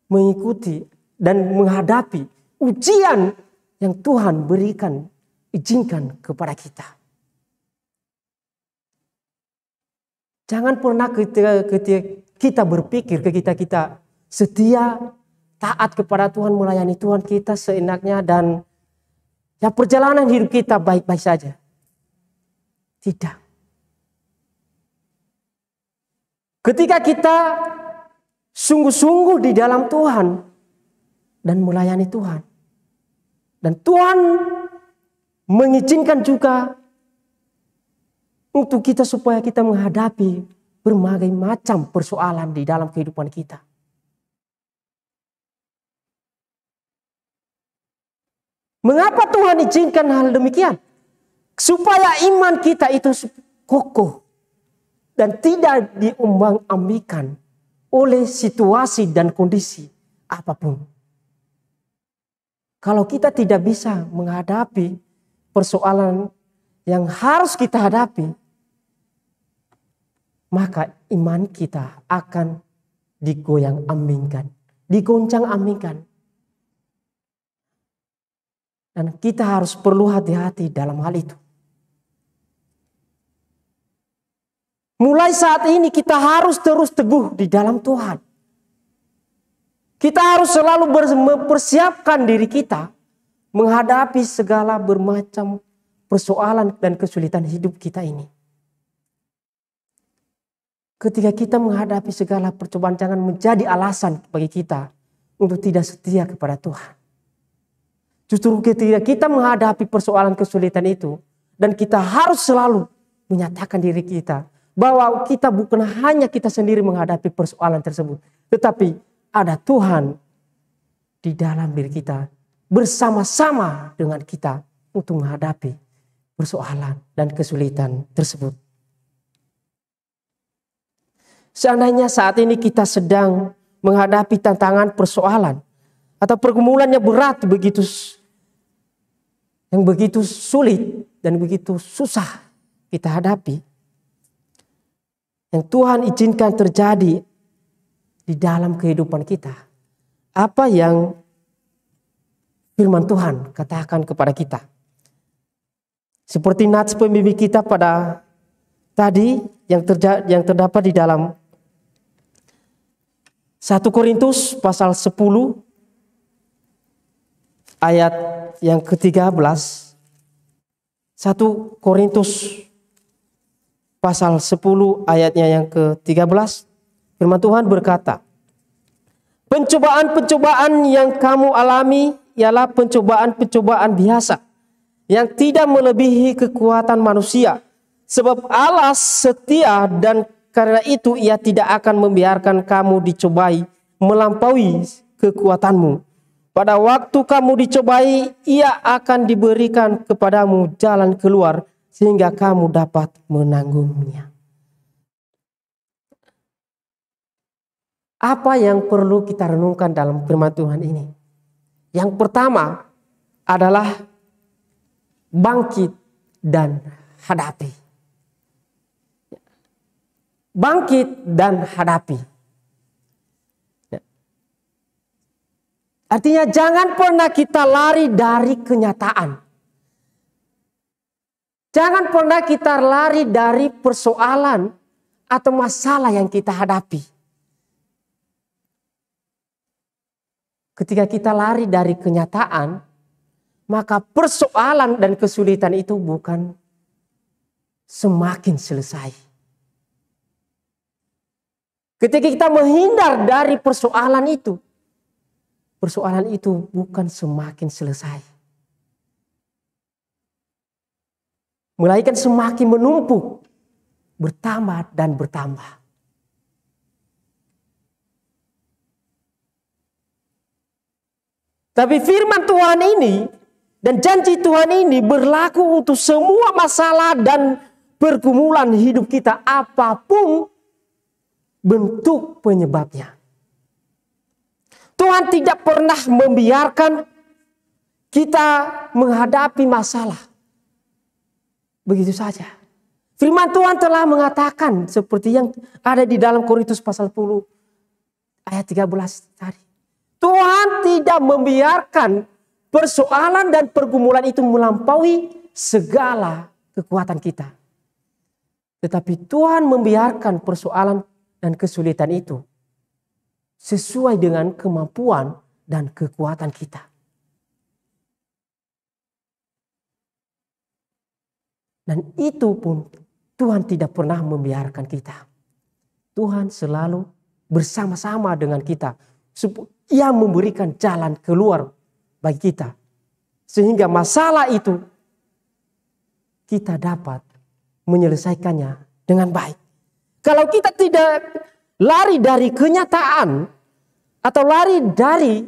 mengikuti dan menghadapi ujian yang Tuhan izinkan kepada kita. Jangan pernah ketika kita berpikir, ketika kita setia, taat kepada Tuhan, melayani Tuhan, kita seenaknya dan ya perjalanan hidup kita baik-baik saja. Tidak. Ketika kita sungguh-sungguh di dalam Tuhan dan melayani Tuhan. Dan Tuhan mengizinkan juga untuk kita supaya kita menghadapi berbagai macam persoalan di dalam kehidupan kita. Mengapa Tuhan izinkan hal demikian? Supaya iman kita itu kokoh dan tidak diombang-ambingkan oleh situasi dan kondisi apapun. Kalau kita tidak bisa menghadapi persoalan yang harus kita hadapi, maka iman kita akan digoyang-ambingkan, digoncang-ambingkan. Dan kita harus perlu hati-hati dalam hal itu. Mulai saat ini kita harus terus teguh di dalam Tuhan. Kita harus selalu mempersiapkan diri kita menghadapi segala bermacam persoalan dan kesulitan hidup kita ini. Ketika kita menghadapi segala percobaan, jangan menjadi alasan bagi kita untuk tidak setia kepada Tuhan. Justru ketika kita menghadapi persoalan kesulitan itu, dan kita harus selalu menyatakan diri kita bahwa kita bukan hanya kita sendiri menghadapi persoalan tersebut, tetapi ada Tuhan di dalam diri kita bersama-sama dengan kita untuk menghadapi persoalan dan kesulitan tersebut. Seandainya saat ini kita sedang menghadapi tantangan persoalan atau pergumulan yang berat yang begitu sulit dan begitu susah kita hadapi, yang Tuhan izinkan terjadi di dalam kehidupan kita, apa yang firman Tuhan katakan kepada kita? Seperti nats pembimbing kita pada tadi yang terdapat di dalam 1 Korintus pasal 10 ayat yang ke-13. 1 Korintus pasal 10 ayatnya yang ke-13. Firman Tuhan berkata, pencobaan-pencobaan yang kamu alami ialah pencobaan-pencobaan biasa yang tidak melebihi kekuatan manusia. Sebab Allah setia dan karena itu ia tidak akan membiarkan kamu dicobai melampaui kekuatanmu. Pada waktu kamu dicobai, ia akan diberikan kepadamu jalan keluar sehingga kamu dapat menanggungnya. Apa yang perlu kita renungkan dalam firman Tuhan ini? Yang pertama adalah bangkit dan hadapi. Bangkit dan hadapi. Artinya jangan pernah kita lari dari kenyataan. Jangan pernah kita lari dari persoalan atau masalah yang kita hadapi. Ketika kita lari dari kenyataan, maka persoalan dan kesulitan itu bukan semakin selesai. Ketika kita menghindar dari persoalan itu bukan semakin selesai. Melainkan semakin menumpuk, bertambah dan bertambah. Tapi firman Tuhan ini dan janji Tuhan ini berlaku untuk semua masalah dan pergumulan hidup kita, apapun bentuk penyebabnya. Tuhan tidak pernah membiarkan kita menghadapi masalah begitu saja. Firman Tuhan telah mengatakan seperti yang ada di dalam Korintus pasal 10 ayat 13 tadi. Tuhan tidak membiarkan persoalan dan pergumulan itu melampaui segala kekuatan kita. Tetapi Tuhan membiarkan persoalan dan kesulitan itu sesuai dengan kemampuan dan kekuatan kita. Dan itu pun Tuhan tidak pernah membiarkan kita. Tuhan selalu bersama-sama dengan kita. Ia memberikan jalan keluar bagi kita. Sehingga masalah itu kita dapat menyelesaikannya dengan baik. Kalau kita tidak lari dari kenyataan atau lari dari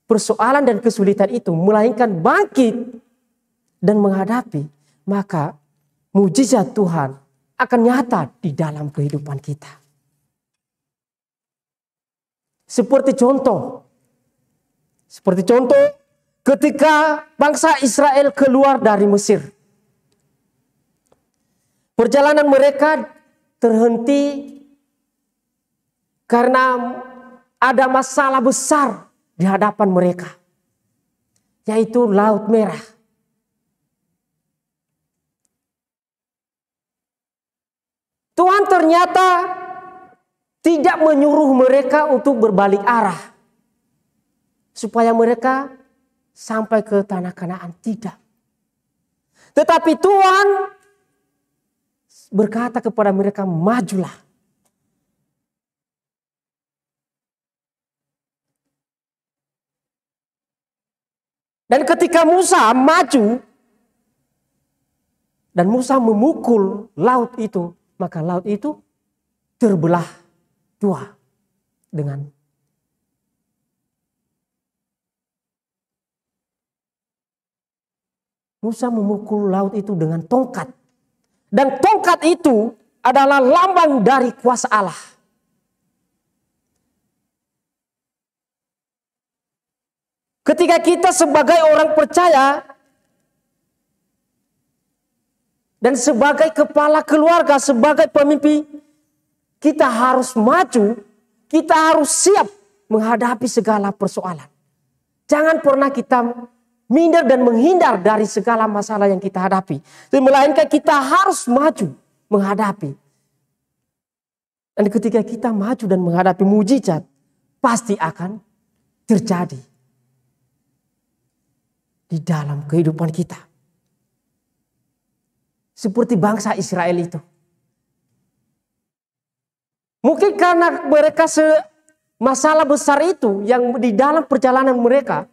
persoalan dan kesulitan itu, melainkan bangkit dan menghadapi, maka mujizat Tuhan akan nyata di dalam kehidupan kita. Seperti contoh ketika bangsa Israel keluar dari Mesir. Perjalanan mereka terhenti karena ada masalah besar di hadapan mereka, yaitu Laut Merah. Tuhan ternyata tidak menyuruh mereka untuk berbalik arah supaya mereka sampai ke tanah Kanaan, tidak. Tetapi Tuhan berkata kepada mereka, majulah. Dan ketika Musa maju dan Musa memukul laut itu, maka laut itu terbelah dua dengan Musa memukul laut itu dengan tongkat. Dan tongkat itu adalah lambang dari kuasa Allah. Ketika kita sebagai orang percaya dan sebagai kepala keluarga, sebagai pemimpin, kita harus maju, kita harus siap menghadapi segala persoalan. Jangan pernah kita minder dan menghindar dari segala masalah yang kita hadapi. Melainkan kita harus maju menghadapi. Dan ketika kita maju dan menghadapi, mujizat pasti akan terjadi di dalam kehidupan kita. Seperti bangsa Israel itu. Mungkin karena mereka masalah besar itu yang di dalam perjalanan mereka.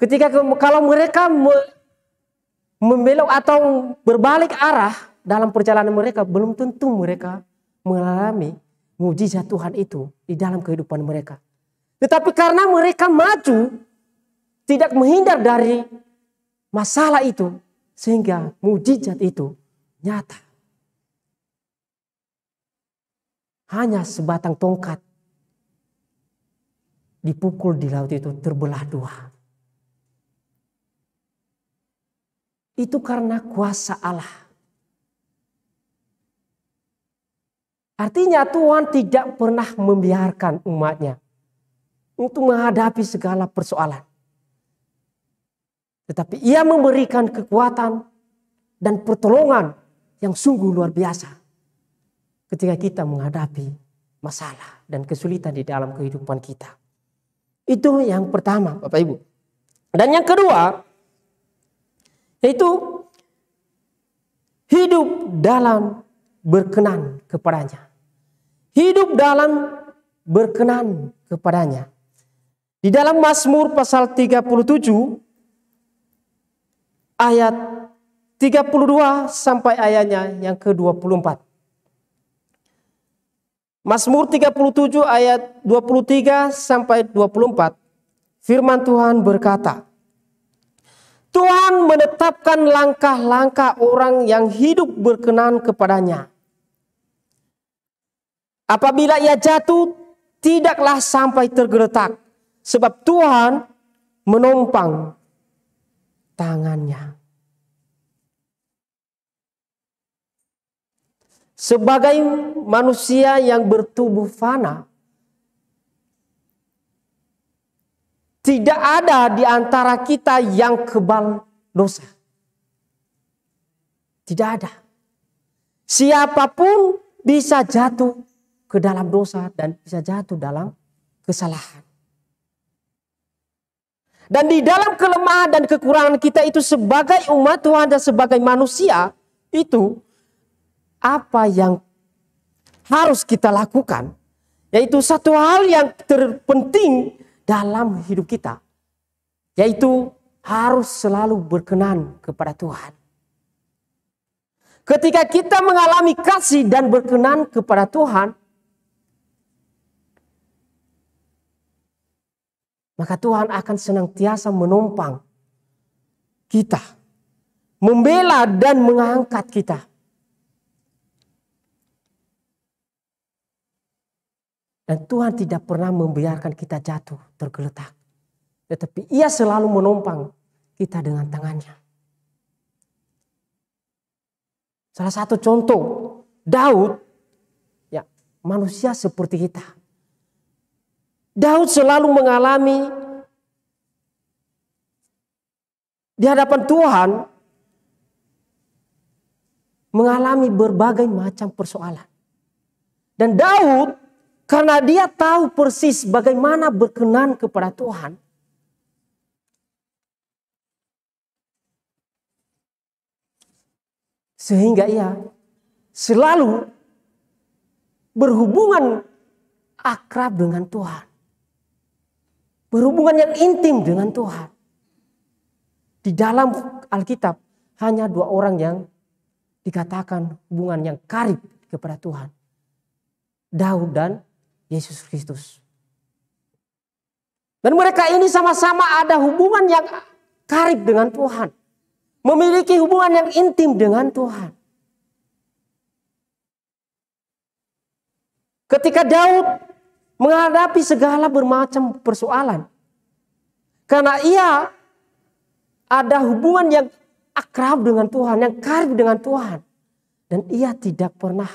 Ketika kalau mereka membelok atau berbalik arah, dalam perjalanan mereka belum tentu mereka mengalami mujizat Tuhan itu di dalam kehidupan mereka. Tetapi karena mereka maju, tidak menghindar dari masalah itu, sehingga mujizat itu nyata. Hanya sebatang tongkat dipukul di laut itu terbelah dua. Itu karena kuasa Allah. Artinya Tuhan tidak pernah membiarkan umatnya untuk menghadapi segala persoalan. Tetapi Ia memberikan kekuatan dan pertolongan yang sungguh luar biasa ketika kita menghadapi masalah dan kesulitan di dalam kehidupan kita. Itu yang pertama, Bapak Ibu. Dan yang kedua, yaitu hidup dalam berkenan kepadanya. Hidup dalam berkenan kepadanya. Di dalam Mazmur pasal 37 ayat 32 sampai ayatnya yang ke-24. Mazmur 37 ayat 23 sampai 24. Firman Tuhan berkata, Tuhan menetapkan langkah-langkah orang yang hidup berkenan kepadanya. Apabila ia jatuh, tidaklah sampai tergeletak, sebab Tuhan menopang tangannya. Sebagai manusia yang bertubuh fana, tidak ada di antara kita yang kebal dosa. Tidak ada. Siapapun bisa jatuh ke dalam dosa dan bisa jatuh dalam kesalahan. Dan di dalam kelemahan dan kekurangan kita itu sebagai umat Tuhan dan sebagai manusia, itu apa yang harus kita lakukan, yaitu satu hal yang terpenting dalam hidup kita, yaitu harus selalu berkenan kepada Tuhan. Ketika kita mengalami kasih dan berkenan kepada Tuhan, maka Tuhan akan senantiasa menopang kita, membela dan mengangkat kita. Dan Tuhan tidak pernah membiarkan kita jatuh, tergeletak. Tetapi Ia selalu menopang kita dengan tangannya. Salah satu contoh, Daud, ya, manusia seperti kita. Daud selalu mengalami di hadapan Tuhan, mengalami berbagai macam persoalan. Dan Daud, karena dia tahu persis bagaimana berkenan kepada Tuhan, sehingga ia selalu berhubungan akrab dengan Tuhan. Berhubungan yang intim dengan Tuhan. Di dalam Alkitab hanya dua orang yang dikatakan hubungan yang karib kepada Tuhan. Daud dan Yesus Kristus. Dan mereka ini sama-sama ada hubungan yang karib dengan Tuhan. Memiliki hubungan yang intim dengan Tuhan. Ketika Daud menghadapi segala bermacam persoalan, karena ia ada hubungan yang akrab dengan Tuhan, yang karib dengan Tuhan, dan ia tidak pernah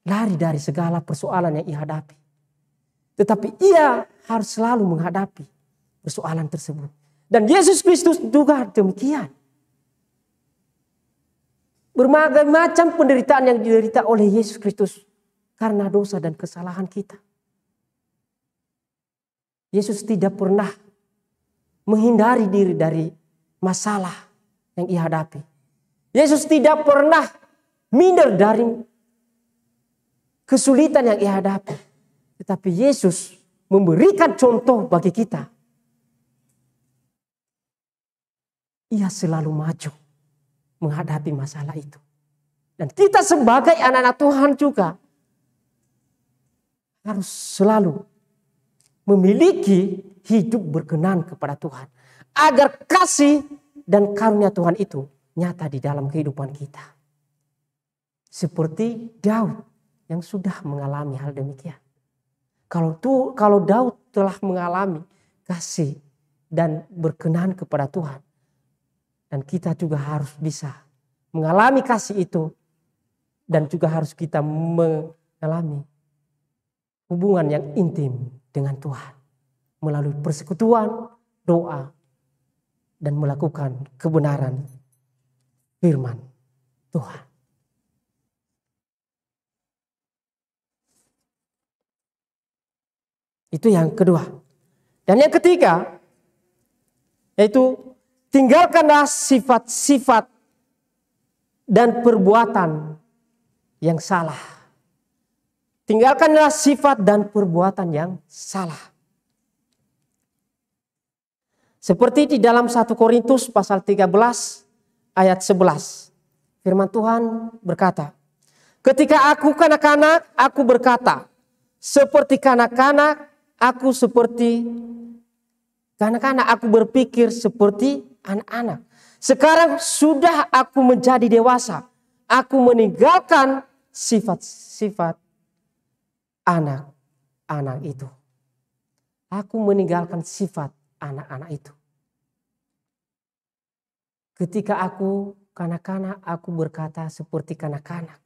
lari dari segala persoalan yang ia hadapi. Tetapi ia harus selalu menghadapi persoalan tersebut. Dan Yesus Kristus juga demikian. Berbagai macam penderitaan yang diderita oleh Yesus Kristus karena dosa dan kesalahan kita. Yesus tidak pernah menghindari diri dari masalah yang ia hadapi. Yesus tidak pernah minder dari kesulitan yang ia hadapi. Tetapi Yesus memberikan contoh bagi kita. ia selalu maju menghadapi masalah itu. Dan kita sebagai anak-anak Tuhan juga harus selalu memiliki hidup berkenan kepada Tuhan. Agar kasih dan karunia Tuhan itu nyata di dalam kehidupan kita. Seperti Daud yang sudah mengalami hal demikian. Kalau Daud telah mengalami kasih dan berkenan kepada Tuhan, dan kita juga harus bisa mengalami kasih itu, dan juga harus kita mengalami hubungan yang intim dengan Tuhan melalui persekutuan, doa, dan melakukan kebenaran firman Tuhan. Itu yang kedua. Dan yang ketiga, yaitu tinggalkanlah sifat-sifat dan perbuatan yang salah. Tinggalkanlah sifat dan perbuatan yang salah. Seperti di dalam 1 Korintus pasal 13 ayat 11. Firman Tuhan berkata, ketika aku kanak-kanak, aku berkata, seperti kanak-kanak, aku seperti kanak-kanak, aku berpikir seperti anak-anak. Sekarang sudah aku menjadi dewasa, aku meninggalkan sifat-sifat anak-anak itu. Aku meninggalkan sifat anak-anak itu. Ketika aku kanak-kanak, aku berkata seperti kanak-kanak.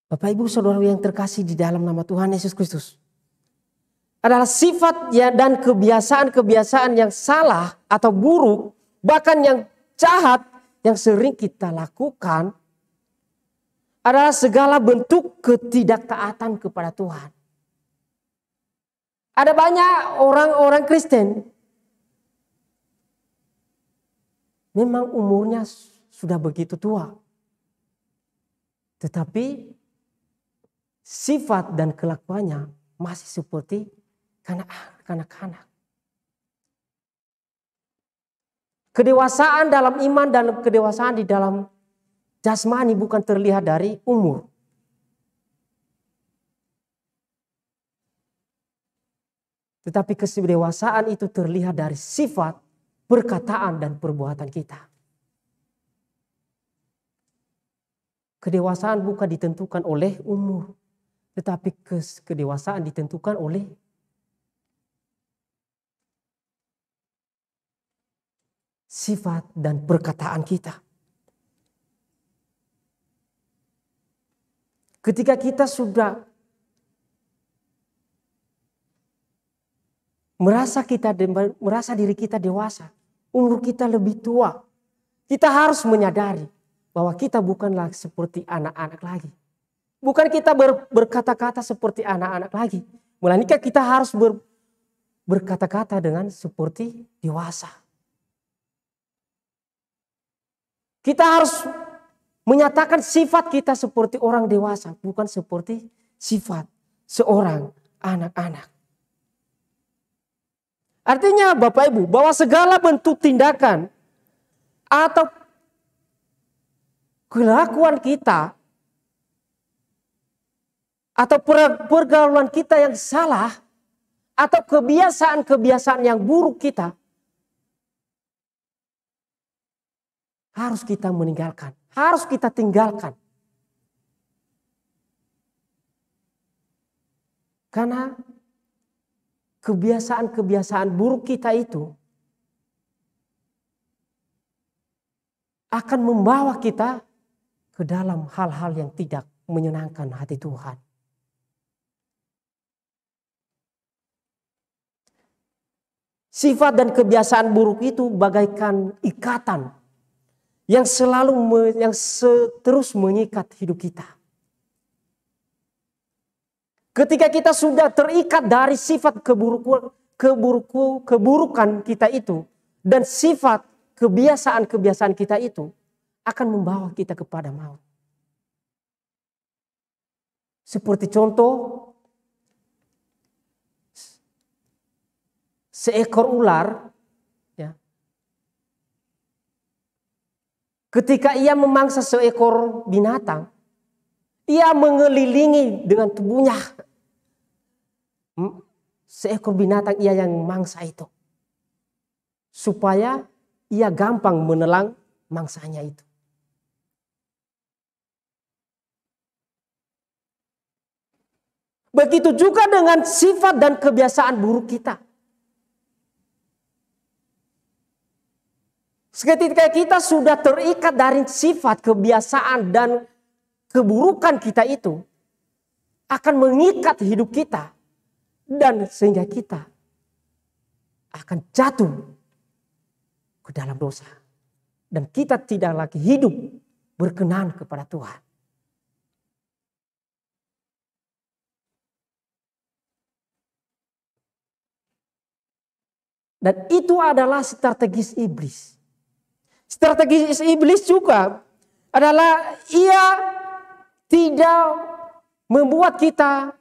Bapak Ibu Saudara yang terkasih di dalam nama Tuhan Yesus Kristus, adalah sifat ya dan kebiasaan-kebiasaan yang salah atau buruk, bahkan yang jahat yang sering kita lakukan, adalah segala bentuk ketidaktaatan kepada Tuhan. Ada banyak orang-orang Kristen memang umurnya sudah begitu tua, tetapi sifat dan kelakuannya masih seperti kanak-kanak. Kedewasaan dalam iman dan kedewasaan di dalam jasmani bukan terlihat dari umur. Tetapi kedewasaan itu terlihat dari sifat, perkataan, dan perbuatan kita. Kedewasaan bukan ditentukan oleh umur, tetapi kedewasaan ditentukan oleh sifat dan perkataan kita. Ketika kita sudah merasa diri kita dewasa, umur kita lebih tua, kita harus menyadari bahwa kita bukanlah seperti anak-anak lagi. Bukan kita berkata-kata seperti anak-anak lagi, melainkan kita harus berkata-kata dengan seperti dewasa. Kita harus menyatakan sifat kita seperti orang dewasa, bukan seperti sifat seorang anak-anak. Artinya Bapak Ibu, bahwa segala bentuk tindakan atau kelakuan kita atau pergaulan kita yang salah atau kebiasaan-kebiasaan yang buruk kita harus kita meninggalkan, harus kita tinggalkan. Karena kebiasaan-kebiasaan buruk kita itu akan membawa kita ke dalam hal-hal yang tidak menyenangkan hati Tuhan. Sifat dan kebiasaan buruk itu bagaikan ikatan yang terus mengikat hidup kita. Ketika kita sudah terikat dari sifat keburukan kita itu dan sifat kebiasaan-kebiasaan kita itu akan membawa kita kepada maut. Seperti contoh, seekor ular, ya, ketika ia memangsa seekor binatang, ia mengelilingi dengan tubuhnya seekor binatang ia yang mangsa itu, supaya ia gampang menelan mangsanya itu. Begitu juga dengan sifat dan kebiasaan buruk kita. Ketika kita sudah terikat dari sifat, kebiasaan, dan keburukan kita itu, akan mengikat hidup kita. Dan sehingga kita akan jatuh ke dalam dosa. Dan kita tidak lagi hidup berkenan kepada Tuhan. Dan itu adalah strategis iblis. Strategis iblis juga adalah ia tidak membuat kita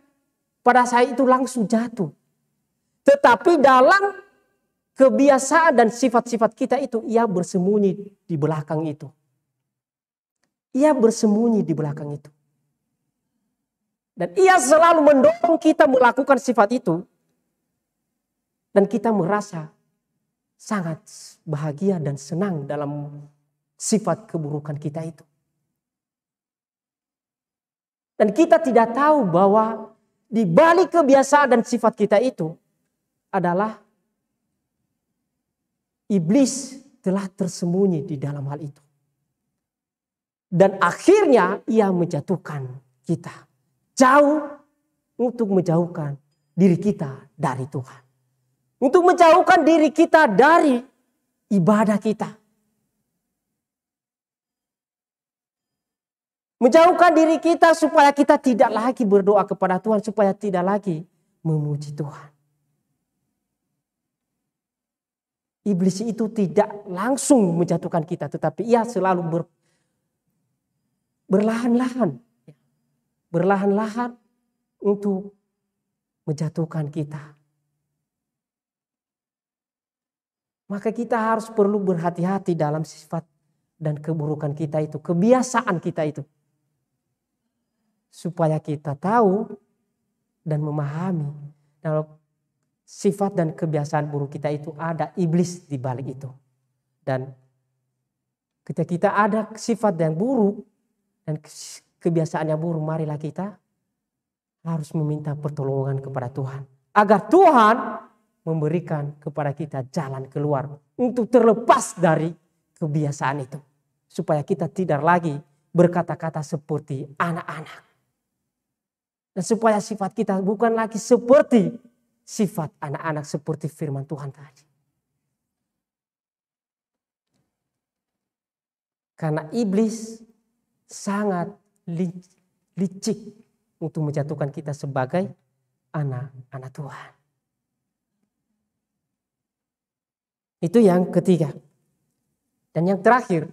pada saat itu langsung jatuh. Tetapi dalam kebiasaan dan sifat-sifat kita itu, ia bersembunyi di belakang itu. Ia bersembunyi di belakang itu. Dan ia selalu mendorong kita melakukan sifat itu. Dan kita merasa sangat bahagia dan senang dalam sifat keburukan kita itu. Dan kita tidak tahu bahwa di balik kebiasaan dan sifat kita itu adalah iblis telah tersembunyi di dalam hal itu. Dan akhirnya ia menjatuhkan kita jauh untuk menjauhkan diri kita dari Tuhan. Untuk menjauhkan diri kita dari ibadah kita. Menjauhkan diri kita supaya kita tidak lagi berdoa kepada Tuhan. Supaya tidak lagi memuji Tuhan. Iblis itu tidak langsung menjatuhkan kita. Tetapi ia selalu berlahan-lahan. Berlahan-lahan untuk menjatuhkan kita. Maka kita harus perlu berhati-hati dalam sifat dan keburukan kita itu. Kebiasaan kita itu. Supaya kita tahu dan memahami. Dalam sifat dan kebiasaan buruk kita itu ada iblis di balik itu. Dan ketika kita ada sifat yang buruk dan kebiasaan yang buruk, marilah kita harus meminta pertolongan kepada Tuhan. Agar Tuhan memberikan kepada kita jalan keluar untuk terlepas dari kebiasaan itu. Supaya kita tidak lagi berkata-kata seperti anak-anak. Dan supaya sifat kita bukan lagi seperti sifat anak-anak, seperti firman Tuhan tadi. Karena iblis sangat licik untuk menjatuhkan kita sebagai anak-anak Tuhan. Itu yang ketiga. Dan yang terakhir.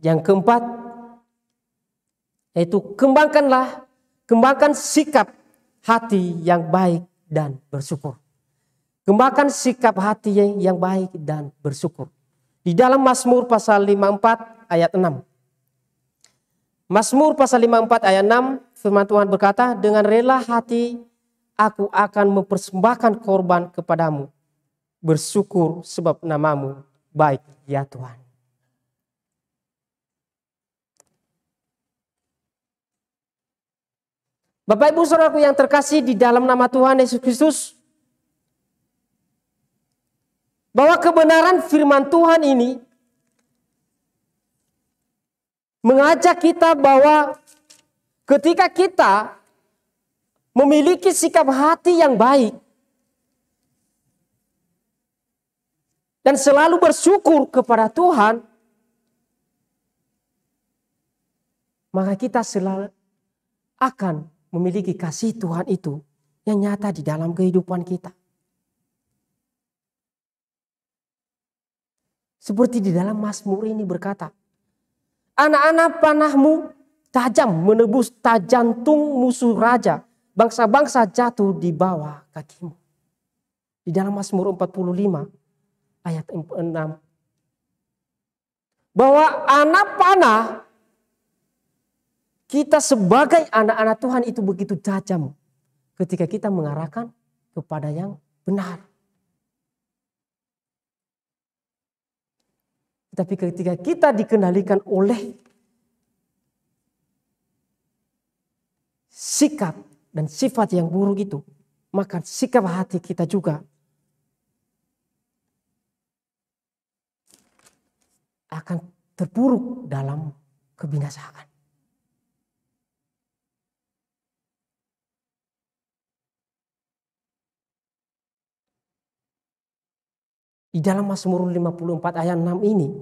Yang keempat. Yaitu kembangkan sikap hati yang baik dan bersyukur. Kembangkan sikap hati yang baik dan bersyukur. Di dalam Mazmur pasal 54 ayat 6. Mazmur pasal 54 ayat 6. Firman Tuhan berkata, dengan rela hati aku akan mempersembahkan korban kepadamu. Bersyukur sebab namamu baik ya Tuhan. Bapak Ibu Saudaraku yang terkasih di dalam nama Tuhan Yesus Kristus. Bahwa kebenaran firman Tuhan ini mengajak kita bahwa ketika kita memiliki sikap hati yang baik dan selalu bersyukur kepada Tuhan, maka kita selalu akan memiliki kasih Tuhan itu yang nyata di dalam kehidupan kita. Seperti di dalam Mazmur ini berkata, Anak-anak panahmu tajam menebus jantung musuh raja. Bangsa-bangsa jatuh di bawah kakimu. Di dalam Mazmur 45 ayat 6. Bahwa anak panah kita sebagai anak-anak Tuhan itu begitu tajam ketika kita mengarahkan kepada yang benar. Tapi ketika kita dikendalikan oleh sikap dan sifat yang buruk itu, maka sikap hati kita juga akan terpuruk dalam kebinasaan. Di dalam Mazmur 54 ayat 6 ini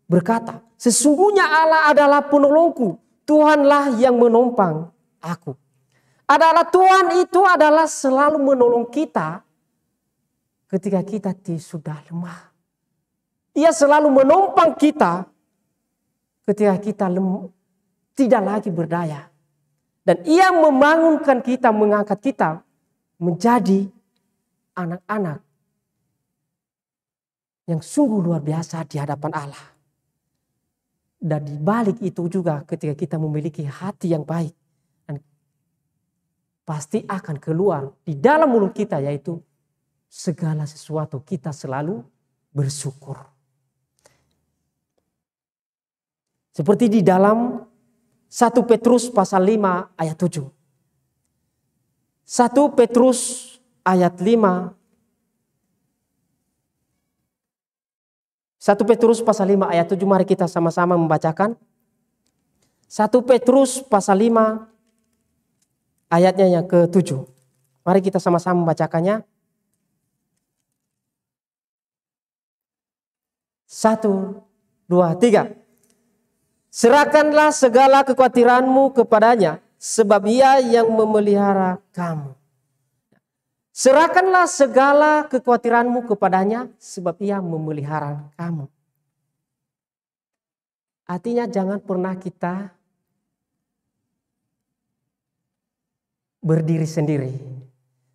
berkata, sesungguhnya Allah adalah penolongku, Tuhanlah yang menopang aku. Adalah Tuhan itu adalah selalu menolong kita ketika kita sudah lemah. Ia selalu menopang kita ketika kita tidak lagi berdaya. Dan ia membangunkan kita, mengangkat kita menjadi anak-anak yang sungguh luar biasa di hadapan Allah. Dan di balik itu juga ketika kita memiliki hati yang baik, dan pasti akan keluar di dalam mulut kita, yaitu segala sesuatu kita selalu bersyukur. Seperti di dalam 1 Petrus pasal 5 ayat 7. 1 Petrus ayat 5. 1 Petrus pasal 5 ayat 7, mari kita sama-sama membacakan. 1 Petrus pasal 5 ayatnya yang ke-7. Mari kita sama-sama membacakannya. 1, 2, 3. Serahkanlah segala kekhawatiranmu kepadanya, sebab ia yang memelihara kamu. Serahkanlah segala kekhawatiranmu kepadanya, sebab ia memelihara kamu. Artinya jangan pernah kita berdiri sendiri.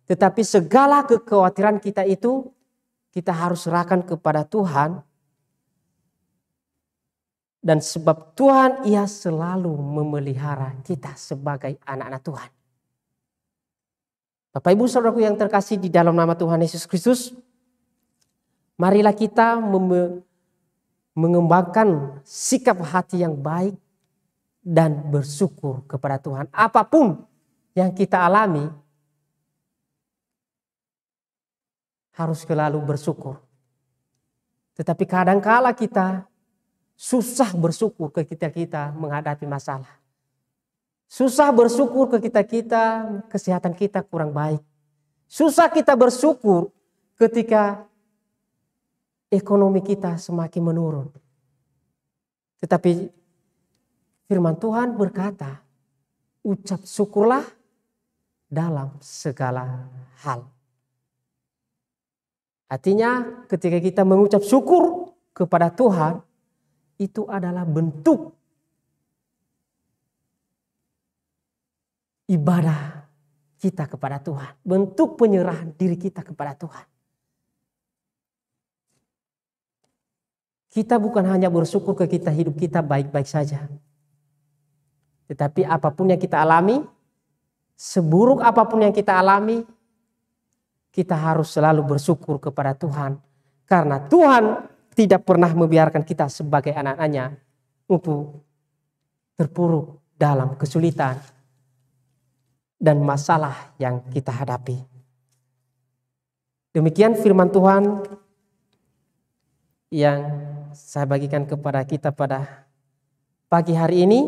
Tetapi segala kekhawatiran kita itu kita harus serahkan kepada Tuhan. Dan sebab Tuhan, ia selalu memelihara kita sebagai anak-anak Tuhan. Bapak Ibu Saudaraku yang terkasih di dalam nama Tuhan Yesus Kristus, marilah kita mengembangkan sikap hati yang baik dan bersyukur kepada Tuhan. Apapun yang kita alami, harus selalu bersyukur. Tetapi kadangkala kita susah bersyukur ketika kita menghadapi masalah. Susah bersyukur ketika kesehatan kita kurang baik. Susah kita bersyukur ketika ekonomi kita semakin menurun. Tetapi firman Tuhan berkata, ucap syukurlah dalam segala hal. Artinya ketika kita mengucap syukur kepada Tuhan, itu adalah bentuk ibadah kita kepada Tuhan. Bentuk penyerahan diri kita kepada Tuhan. Kita bukan hanya bersyukur ketika hidup kita baik-baik saja. Tetapi apapun yang kita alami, seburuk apapun yang kita alami, kita harus selalu bersyukur kepada Tuhan. Karena Tuhan tidak pernah membiarkan kita sebagai anak-anaknya untuk terpuruk dalam kesulitan dan masalah yang kita hadapi. Demikian firman Tuhan yang saya bagikan kepada kita pada pagi hari ini.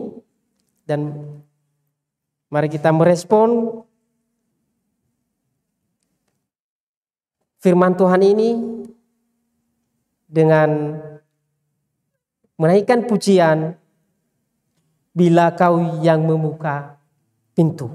Dan mari kita merespon firman Tuhan ini dengan menaikkan pujian, bila kau yang membuka pintu.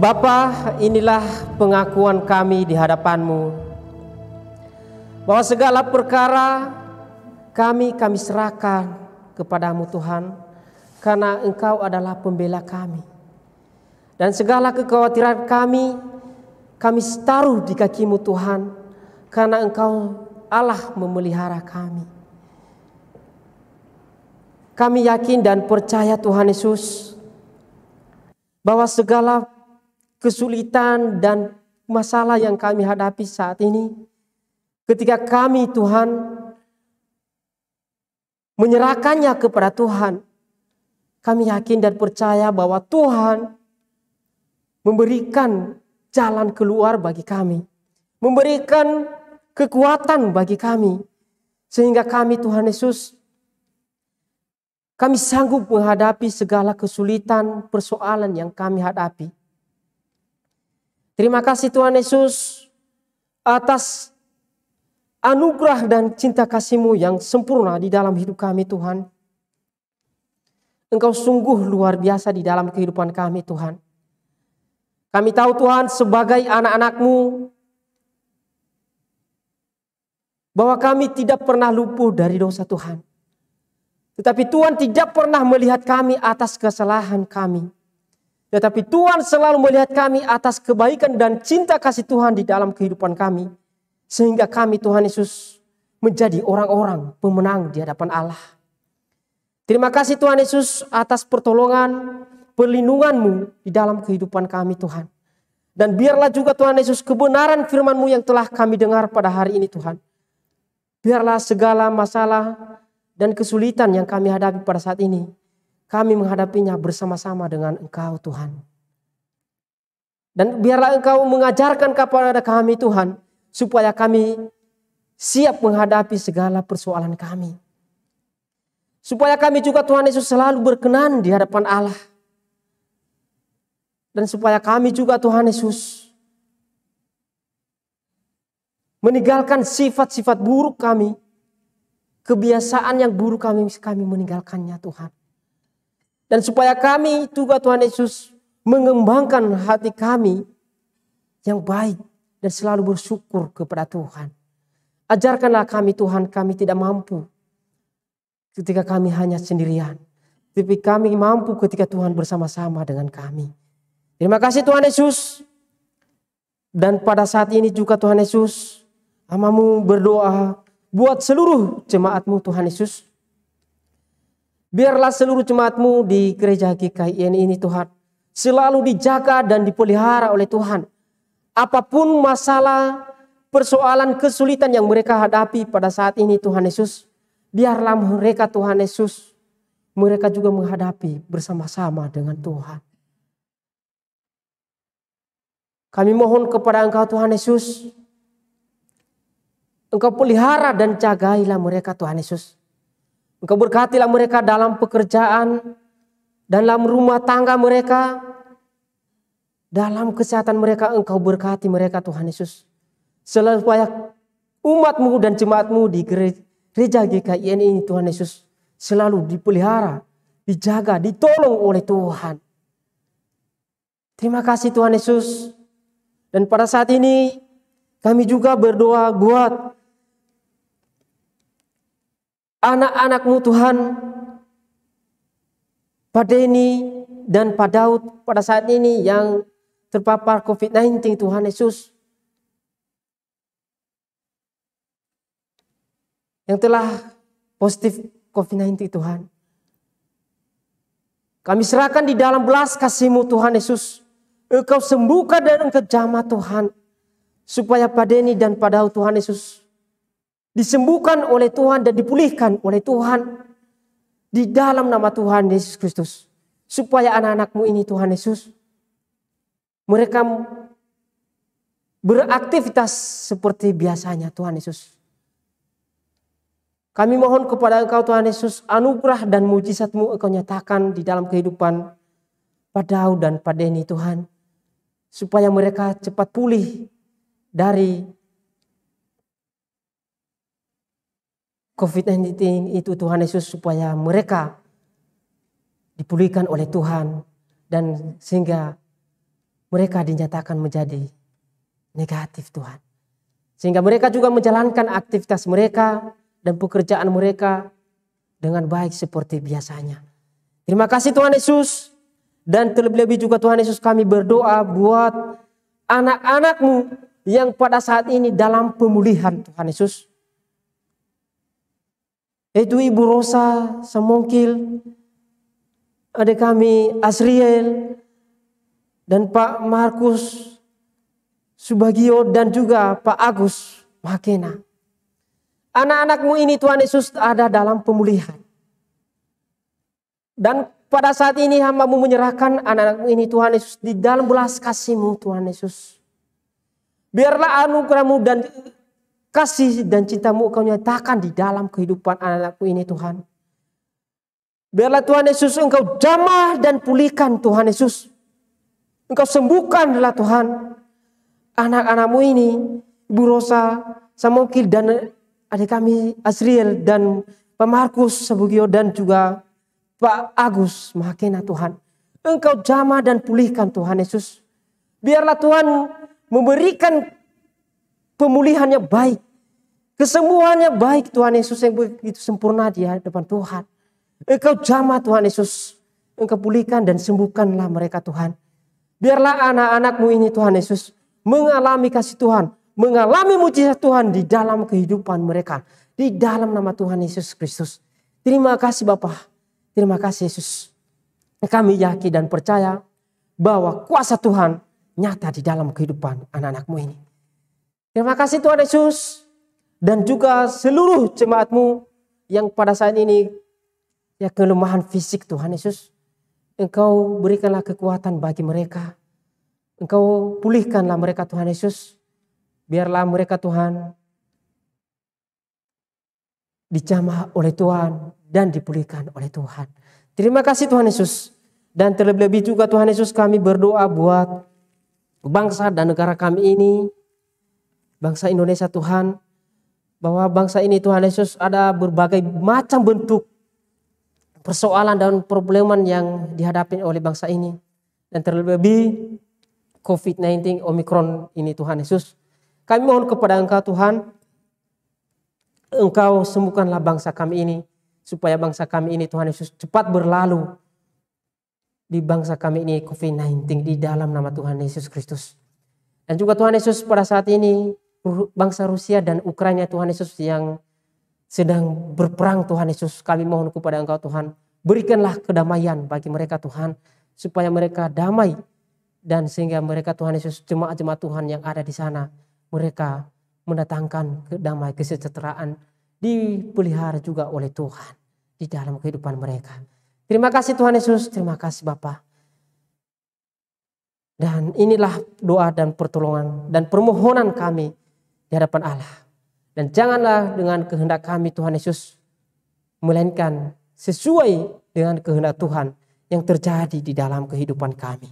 Bapa, inilah pengakuan kami di hadapan-Mu, bahwa segala perkara kami serahkan kepadamu Tuhan, karena Engkau adalah pembela kami. Dan segala kekhawatiran kami taruh di kaki-Mu Tuhan, karena Engkau Allah memelihara kami. Kami yakin dan percaya Tuhan Yesus, bahwa segala kesulitan dan masalah yang kami hadapi saat ini, ketika kami Tuhan menyerahkannya kepada Tuhan, kami yakin dan percaya bahwa Tuhan memberikan jalan keluar bagi kami, memberikan kekuatan bagi kami, sehingga kami Tuhan Yesus, kami sanggup menghadapi segala kesulitan, persoalan yang kami hadapi. Terima kasih Tuhan Yesus atas anugerah dan cinta kasih-Mu yang sempurna di dalam hidup kami Tuhan. Engkau sungguh luar biasa di dalam kehidupan kami Tuhan. Kami tahu Tuhan sebagai anak-anak-Mu, bahwa kami tidak pernah luput dari dosa Tuhan. Tetapi Tuhan tidak pernah melihat kami atas kesalahan kami. Tetapi Tuhan selalu melihat kami atas kebaikan dan cinta kasih Tuhan di dalam kehidupan kami. Sehingga kami Tuhan Yesus menjadi orang-orang pemenang di hadapan Allah. Terima kasih Tuhan Yesus atas pertolongan, perlindungan-Mu di dalam kehidupan kami Tuhan. Dan biarlah juga Tuhan Yesus kebenaran firman-Mu yang telah kami dengar pada hari ini Tuhan. Biarlah segala masalah dan kesulitan yang kami hadapi pada saat ini, kami menghadapinya bersama-sama dengan Engkau Tuhan. Dan biarlah Engkau mengajarkan kepada kami Tuhan, supaya kami siap menghadapi segala persoalan kami. Supaya kami juga Tuhan Yesus selalu berkenan di hadapan Allah. Dan supaya kami juga Tuhan Yesus meninggalkan sifat-sifat buruk kami, kebiasaan yang buruk kami meninggalkannya Tuhan. Dan supaya kami juga Tuhan Yesus mengembangkan hati kami yang baik dan selalu bersyukur kepada Tuhan. Ajarkanlah kami Tuhan, kami tidak mampu ketika kami hanya sendirian. Tapi kami mampu ketika Tuhan bersama-sama dengan kami. Terima kasih Tuhan Yesus. Dan pada saat ini juga Tuhan Yesus, hamba-Mu berdoa buat seluruh jemaat-Mu Tuhan Yesus. Biarlah seluruh jemaat-Mu di gereja GKIN ini Tuhan selalu dijaga dan dipelihara oleh Tuhan. Apapun masalah, persoalan, kesulitan yang mereka hadapi pada saat ini Tuhan Yesus, biarlah mereka Tuhan Yesus, mereka juga menghadapi bersama-sama dengan Tuhan. Kami mohon kepada Engkau Tuhan Yesus, Engkau pelihara dan jagailah mereka Tuhan Yesus. Engkau berkatilah mereka dalam pekerjaan, dalam rumah tangga mereka, dalam kesehatan mereka. Engkau berkati mereka Tuhan Yesus. Supaya umat-Mu dan jemaat-Mu di gereja GKIN ini Tuhan Yesus selalu dipelihara, dijaga, ditolong oleh Tuhan. Terima kasih Tuhan Yesus. Dan pada saat ini kami juga berdoa buat anak-anak-Mu Tuhan, Pak Denny dan Pak Daud pada saat ini yang terpapar COVID-19 Tuhan Yesus. Yang telah positif COVID-19 Tuhan. Kami serahkan di dalam belas kasih-Mu Tuhan Yesus. Engkau sembuhkan dan Engkau jamah Tuhan. Supaya Pak Denny dan Pak Daud Tuhan Yesus disembuhkan oleh Tuhan dan dipulihkan oleh Tuhan. Di dalam nama Tuhan Yesus Kristus. Supaya anak-anak-Mu ini Tuhan Yesus, mereka beraktivitas seperti biasanya Tuhan Yesus. Kami mohon kepada Engkau Tuhan Yesus, anugerah dan mujizat-Mu Engkau nyatakan di dalam kehidupan Pak Daud dan Pak Denny Tuhan. Supaya mereka cepat pulih dari COVID-19 itu Tuhan Yesus. Supaya mereka dipulihkan oleh Tuhan. Dan sehingga mereka dinyatakan menjadi negatif Tuhan. Sehingga mereka juga menjalankan aktivitas mereka dan pekerjaan mereka dengan baik seperti biasanya. Terima kasih Tuhan Yesus. Dan terlebih-lebih juga Tuhan Yesus, kami berdoa buat anak-anak-Mu yang pada saat ini dalam pemulihan Tuhan Yesus. Itu Ibu Rosa Samongkil, adik kami Asriel, dan Pak Markus Subagio, dan juga Pak Agus Makena. Anak-anak-Mu ini Tuhan Yesus ada dalam pemulihan. Dan pada saat ini hamba-Mu menyerahkan anak-anak-Mu ini Tuhan Yesus di dalam belas kasih-Mu Tuhan Yesus. Biarlah anugerah-Mu dan kasih dan cinta-Mu Kau nyatakan di dalam kehidupan anak-anak-Mu ini Tuhan. Biarlah Tuhan Yesus Engkau jamah dan pulihkan Tuhan Yesus. Engkau sembuhkanlah Tuhan anak-anak-Mu ini, Ibu Rosa Samongkil dan adik kami Asriel dan Pak Markus Subagio dan juga Pak Agus Makena Tuhan. Engkau jamah dan pulihkan Tuhan Yesus. Biarlah Tuhan memberikan pemulihannya baik. Kesembuhannya baik Tuhan Yesus yang begitu sempurna di hadapan Tuhan. Engkau jamah Tuhan Yesus. Engkau pulihkan dan sembuhkanlah mereka Tuhan. Biarlah anak-anak-Mu ini Tuhan Yesus mengalami kasih Tuhan. Mengalami mujizat Tuhan di dalam kehidupan mereka. Di dalam nama Tuhan Yesus Kristus. Terima kasih Bapa. Terima kasih Yesus. Kami yakin dan percaya bahwa kuasa Tuhan nyata di dalam kehidupan anak-anak-Mu ini. Terima kasih Tuhan Yesus. Dan juga seluruh jemaat-Mu yang pada saat ini ya kelemahan fisik Tuhan Yesus. Engkau berikanlah kekuatan bagi mereka. Engkau pulihkanlah mereka Tuhan Yesus. Biarlah mereka Tuhan dijamah oleh Tuhan dan dipulihkan oleh Tuhan. Terima kasih Tuhan Yesus. Dan terlebih-lebih juga Tuhan Yesus, kami berdoa buat bangsa dan negara kami ini. Bangsa Indonesia Tuhan. Bahwa bangsa ini Tuhan Yesus ada berbagai macam bentuk persoalan dan probleman yang dihadapi oleh bangsa ini. Dan terlebih COVID-19 Omikron ini Tuhan Yesus. Kami mohon kepada Engkau Tuhan. Engkau sembuhkanlah bangsa kami ini. Supaya bangsa kami ini Tuhan Yesus cepat berlalu. Di bangsa kami ini COVID-19 di dalam nama Tuhan Yesus Kristus. Dan juga Tuhan Yesus pada saat ini bangsa Rusia dan Ukraina Tuhan Yesus yang sedang berperang Tuhan Yesus. Kami mohon kepada Engkau Tuhan. Berikanlah kedamaian bagi mereka Tuhan. Supaya mereka damai. Dan sehingga mereka Tuhan Yesus jemaat-jemaat Tuhan yang ada di sana. Mereka mendatangkan kedamaian kesejahteraan. Dipelihara juga oleh Tuhan di dalam kehidupan mereka. Terima kasih Tuhan Yesus, terima kasih Bapa. Dan inilah doa dan pertolongan dan permohonan kami di hadapan Allah. Dan janganlah dengan kehendak kami Tuhan Yesus, melainkan sesuai dengan kehendak Tuhan yang terjadi di dalam kehidupan kami.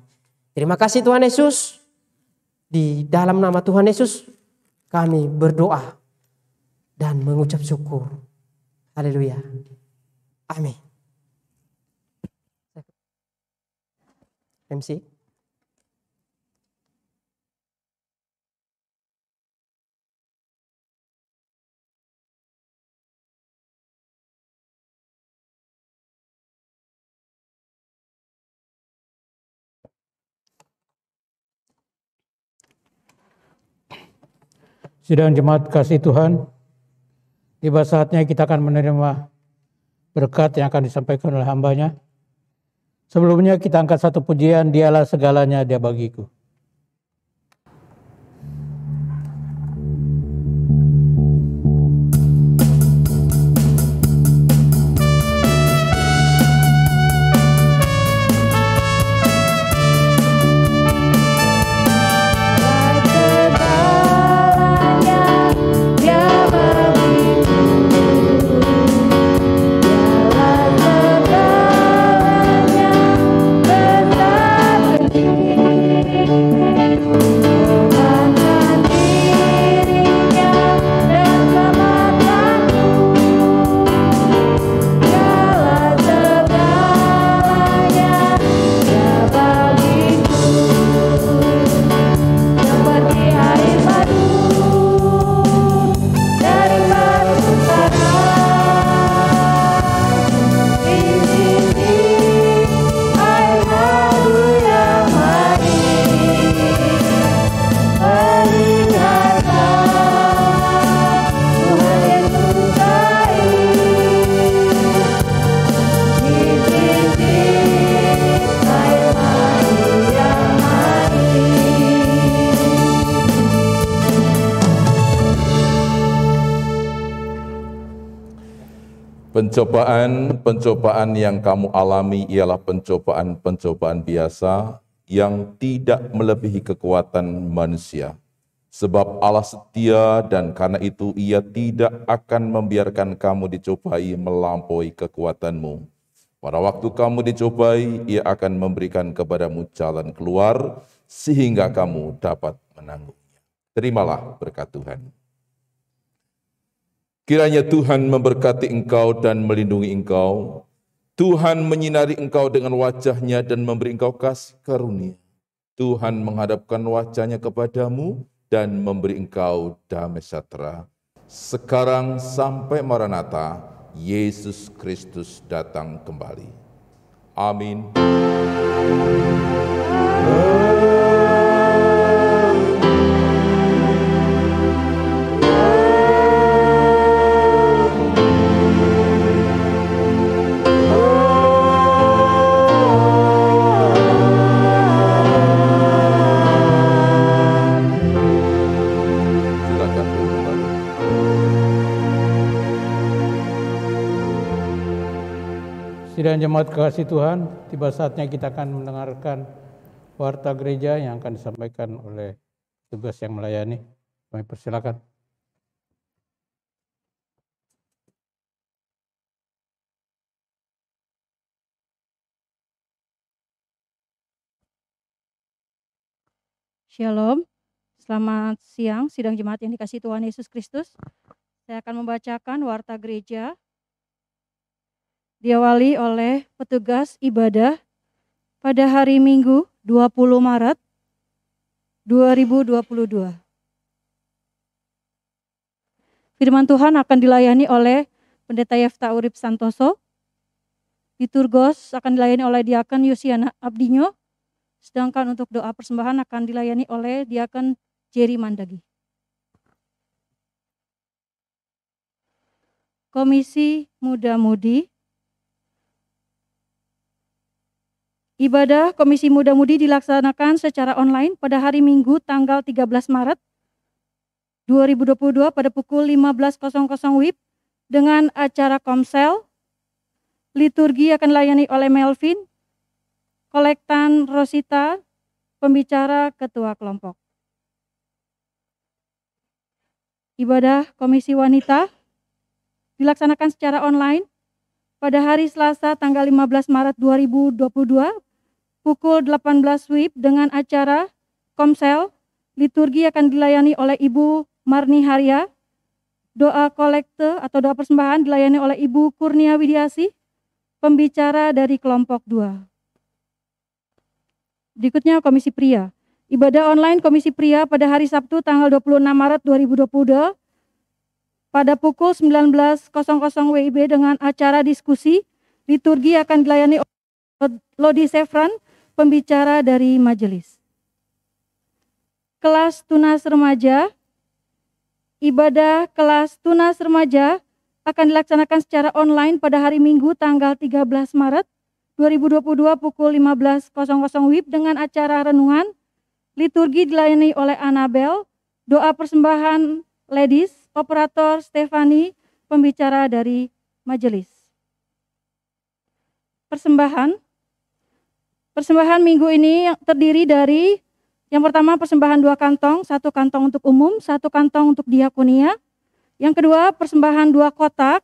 Terima kasih Tuhan Yesus. Di dalam nama Tuhan Yesus kami berdoa dan mengucap syukur. Haleluya. Amin. MC. Sidang jemaat kasih Tuhan, tiba saatnya kita akan menerima berkat yang akan disampaikan oleh hambanya. Sebelumnya kita angkat satu pujian, Dialah segalanya, Dia bagiku. Pencobaan yang kamu alami ialah pencobaan biasa yang tidak melebihi kekuatan manusia. Sebab Allah setia dan karena itu Ia tidak akan membiarkan kamu dicobai melampaui kekuatanmu. Pada waktu kamu dicobai, Ia akan memberikan kepadamu jalan keluar sehingga kamu dapat menanggungnya. Terimalah berkat Tuhan. Kiranya Tuhan memberkati engkau dan melindungi engkau. Tuhan menyinari engkau dengan wajah-Nya dan memberi engkau kasih karunia. Tuhan menghadapkan wajah-Nya kepadamu dan memberi engkau damai sejahtera. Sekarang sampai Maranatha, Yesus Kristus datang kembali. Amin. Sidang jemaat kekasih Tuhan, tiba saatnya kita akan mendengarkan warta gereja yang akan disampaikan oleh tugas yang melayani. Kami persilakan. Shalom, selamat siang sidang jemaat yang dikasihi Tuhan Yesus Kristus. Saya akan membacakan warta gereja diawali oleh petugas ibadah pada hari Minggu 20 Maret 2022. Firman Tuhan akan dilayani oleh Pendeta Yefta Urip Santoso. Liturgos akan dilayani oleh Diakon Yusiana Abdinyo. Sedangkan untuk doa persembahan akan dilayani oleh Diakon Jerry Mandagi. Komisi Muda-Mudi. Ibadah Komisi Muda-Mudi dilaksanakan secara online pada hari Minggu tanggal 13 Maret 2022 pada pukul 15.00 WIB dengan acara komsel. Liturgi akan dilayani oleh Melvin, kolektan Rosita, pembicara ketua kelompok. Ibadah Komisi Wanita dilaksanakan secara online pada hari Selasa tanggal 15 Maret 2022 pukul 18 WIB dengan acara komsel. Liturgi akan dilayani oleh Ibu Marni Harya. Doa kolekte atau doa persembahan dilayani oleh Ibu Kurnia Widiasi, pembicara dari kelompok 2. Berikutnya Komisi Pria. Ibadah online Komisi Pria pada hari Sabtu tanggal 26 Maret 2022 pada pukul 19.00 WIB dengan acara diskusi. Liturgi akan dilayani oleh Lodi Sefran, pembicara dari majelis. Kelas tunas remaja. Ibadah kelas tunas remaja akan dilaksanakan secara online pada hari Minggu tanggal 13 Maret 2022 pukul 15.00 WIB dengan acara renungan. Liturgi dilayani oleh Anabel, doa persembahan ladies, operator Stefani, pembicara dari majelis. Persembahan minggu ini terdiri dari yang pertama persembahan 2 kantong, 1 kantong untuk umum, 1 kantong untuk diakonia. Yang kedua persembahan 2 kotak,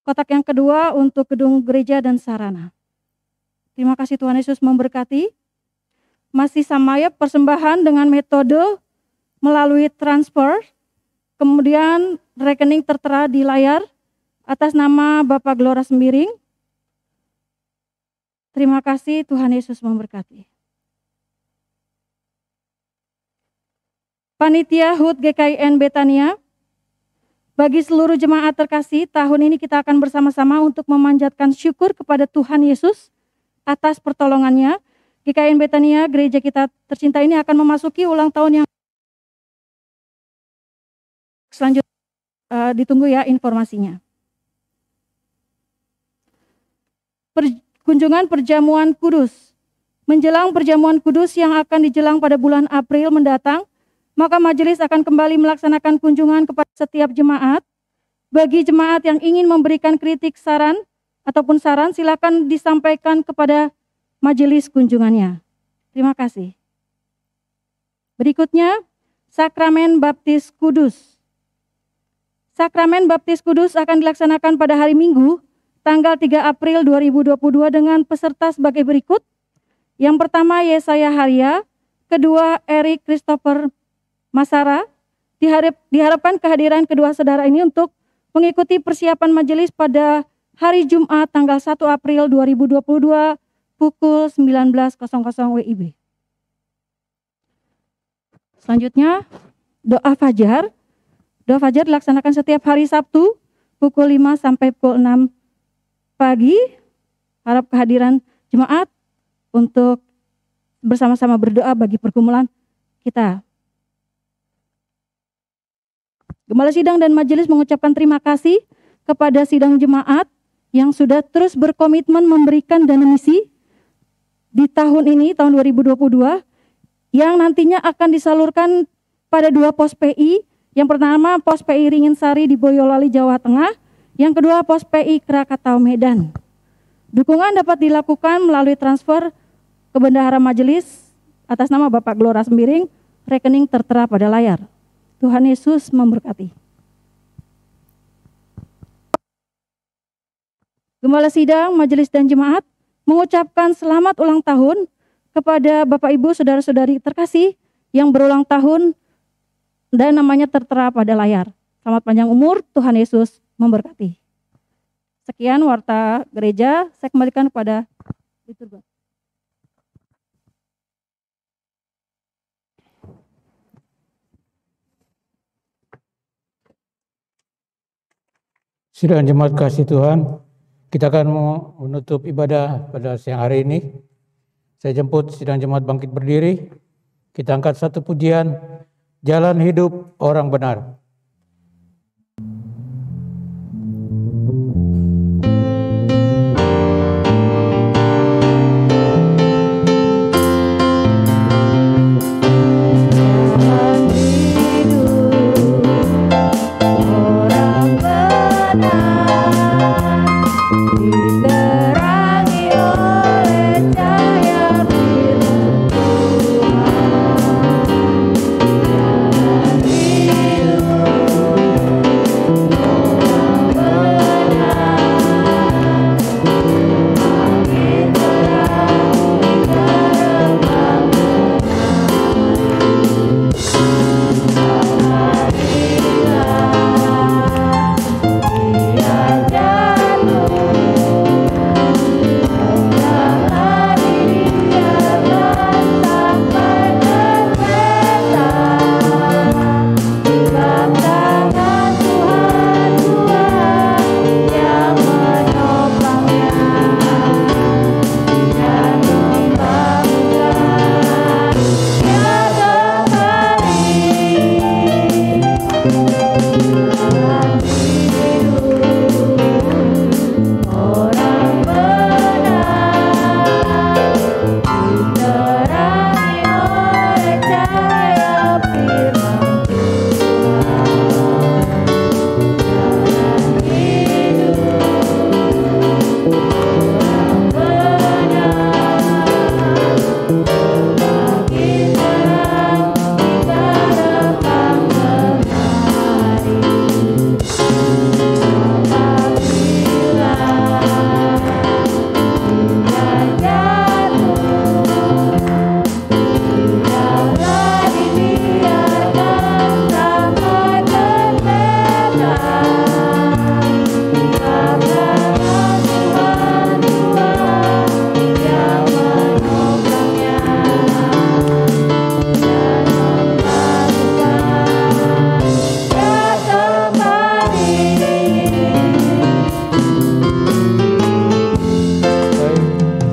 kotak yang kedua untuk gedung gereja dan sarana. Terima kasih Tuhan Yesus memberkati. Masih sama ya persembahan dengan metode melalui transfer, kemudian rekening tertera di layar atas nama Bapak Glora Sembiring. Terima kasih Tuhan Yesus memberkati. Panitia HUT GKIN Betania, bagi seluruh jemaat terkasih, tahun ini kita akan bersama-sama untuk memanjatkan syukur kepada Tuhan Yesus atas pertolongannya. GKIN Betania, gereja kita tercinta ini akan memasuki ulang tahun yang selanjutnya. Ditunggu ya informasinya. Kunjungan perjamuan kudus. Menjelang perjamuan kudus yang akan dijelang pada bulan April mendatang, maka majelis akan kembali melaksanakan kunjungan kepada setiap jemaat. Bagi jemaat yang ingin memberikan kritik, saran, ataupun saran, silakan disampaikan kepada majelis kunjungannya. Terima kasih. Berikutnya, Sakramen Baptis Kudus. Sakramen Baptis Kudus akan dilaksanakan pada hari Minggu, tanggal 3 April 2022 dengan peserta sebagai berikut. Yang pertama, Yesaya Haria. Kedua, Erik Christopher Masara. Diharapkan kehadiran kedua saudara ini untuk mengikuti persiapan majelis pada hari Jumat tanggal 1 April 2022 pukul 19.00 WIB. Selanjutnya, doa fajar. Doa fajar dilaksanakan setiap hari Sabtu pukul 5 sampai pukul 6 pagi. Harap kehadiran jemaat untuk bersama-sama berdoa bagi pergumulan kita. Gembala Sidang dan Majelis mengucapkan terima kasih kepada sidang jemaat yang sudah terus berkomitmen memberikan dana misi di tahun ini, tahun 2022, yang nantinya akan disalurkan pada 2 pos PI. Yang pertama pos PI Ringin Sari di Boyolali, Jawa Tengah. Yang kedua pos PI Krakatau, Medan. Dukungan dapat dilakukan melalui transfer ke bendahara majelis atas nama Bapak Gelora Sembiring, rekening tertera pada layar. Tuhan Yesus memberkati. Gembala Sidang, Majelis dan Jemaat mengucapkan selamat ulang tahun kepada Bapak Ibu Saudara-saudari terkasih yang berulang tahun dan namanya tertera pada layar. Selamat panjang umur, Tuhan Yesus memberkati. Sekian warta gereja, saya kembalikan kepada liturgi. Sidang jemaat kasih Tuhan, kita akan menutup ibadah pada siang hari ini. Saya jemput sidang jemaat bangkit berdiri. Kita angkat satu pujian, Jalan Hidup Orang Benar.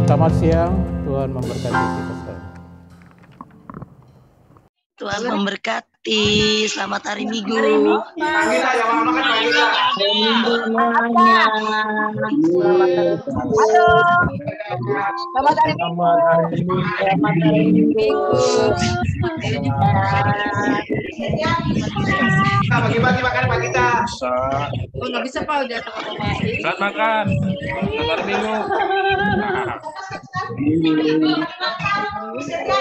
Selamat siang, Tuhan memberkati kita sekalian. Tuhan memberkati, selamat hari Minggu. Selamat hari Minggu. Selamat hari Minggu. Selamat hari Minggu. Kita bagi-bagi makan Pak kita. Oh, nggak bisa Pak, udah Selamat makan. Selamat hari Minggu.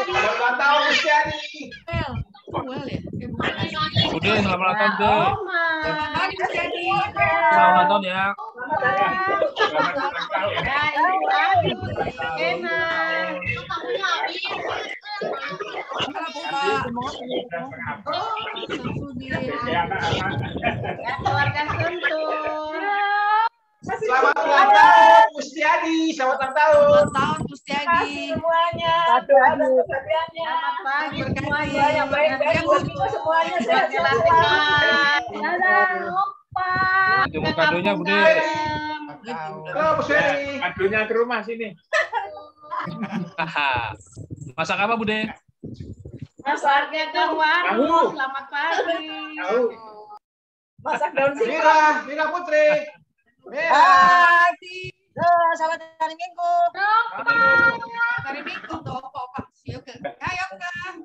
Selamat tahun Kristiani. Bude, selamat ulang tahun, Bude. Selamat ulang tahun ya. keluarga Sentul. Selamat ulang tahun Kristiani. Selamat ulang tahun. Selamat tahun Kristiani. Semuanya. Selamat pagi semuanya. Yang baik-baik semuanya. Tunggu kadonya, Bude. Halo, Bude. Kadonya ke rumah sini. Masak apa, Bude? Masak daun warung. Selamat pagi. Masak daun singkong. Mira Putri. Selamat hari Minggu. Hari Minggu tuh, Pak. Ayo, Kak.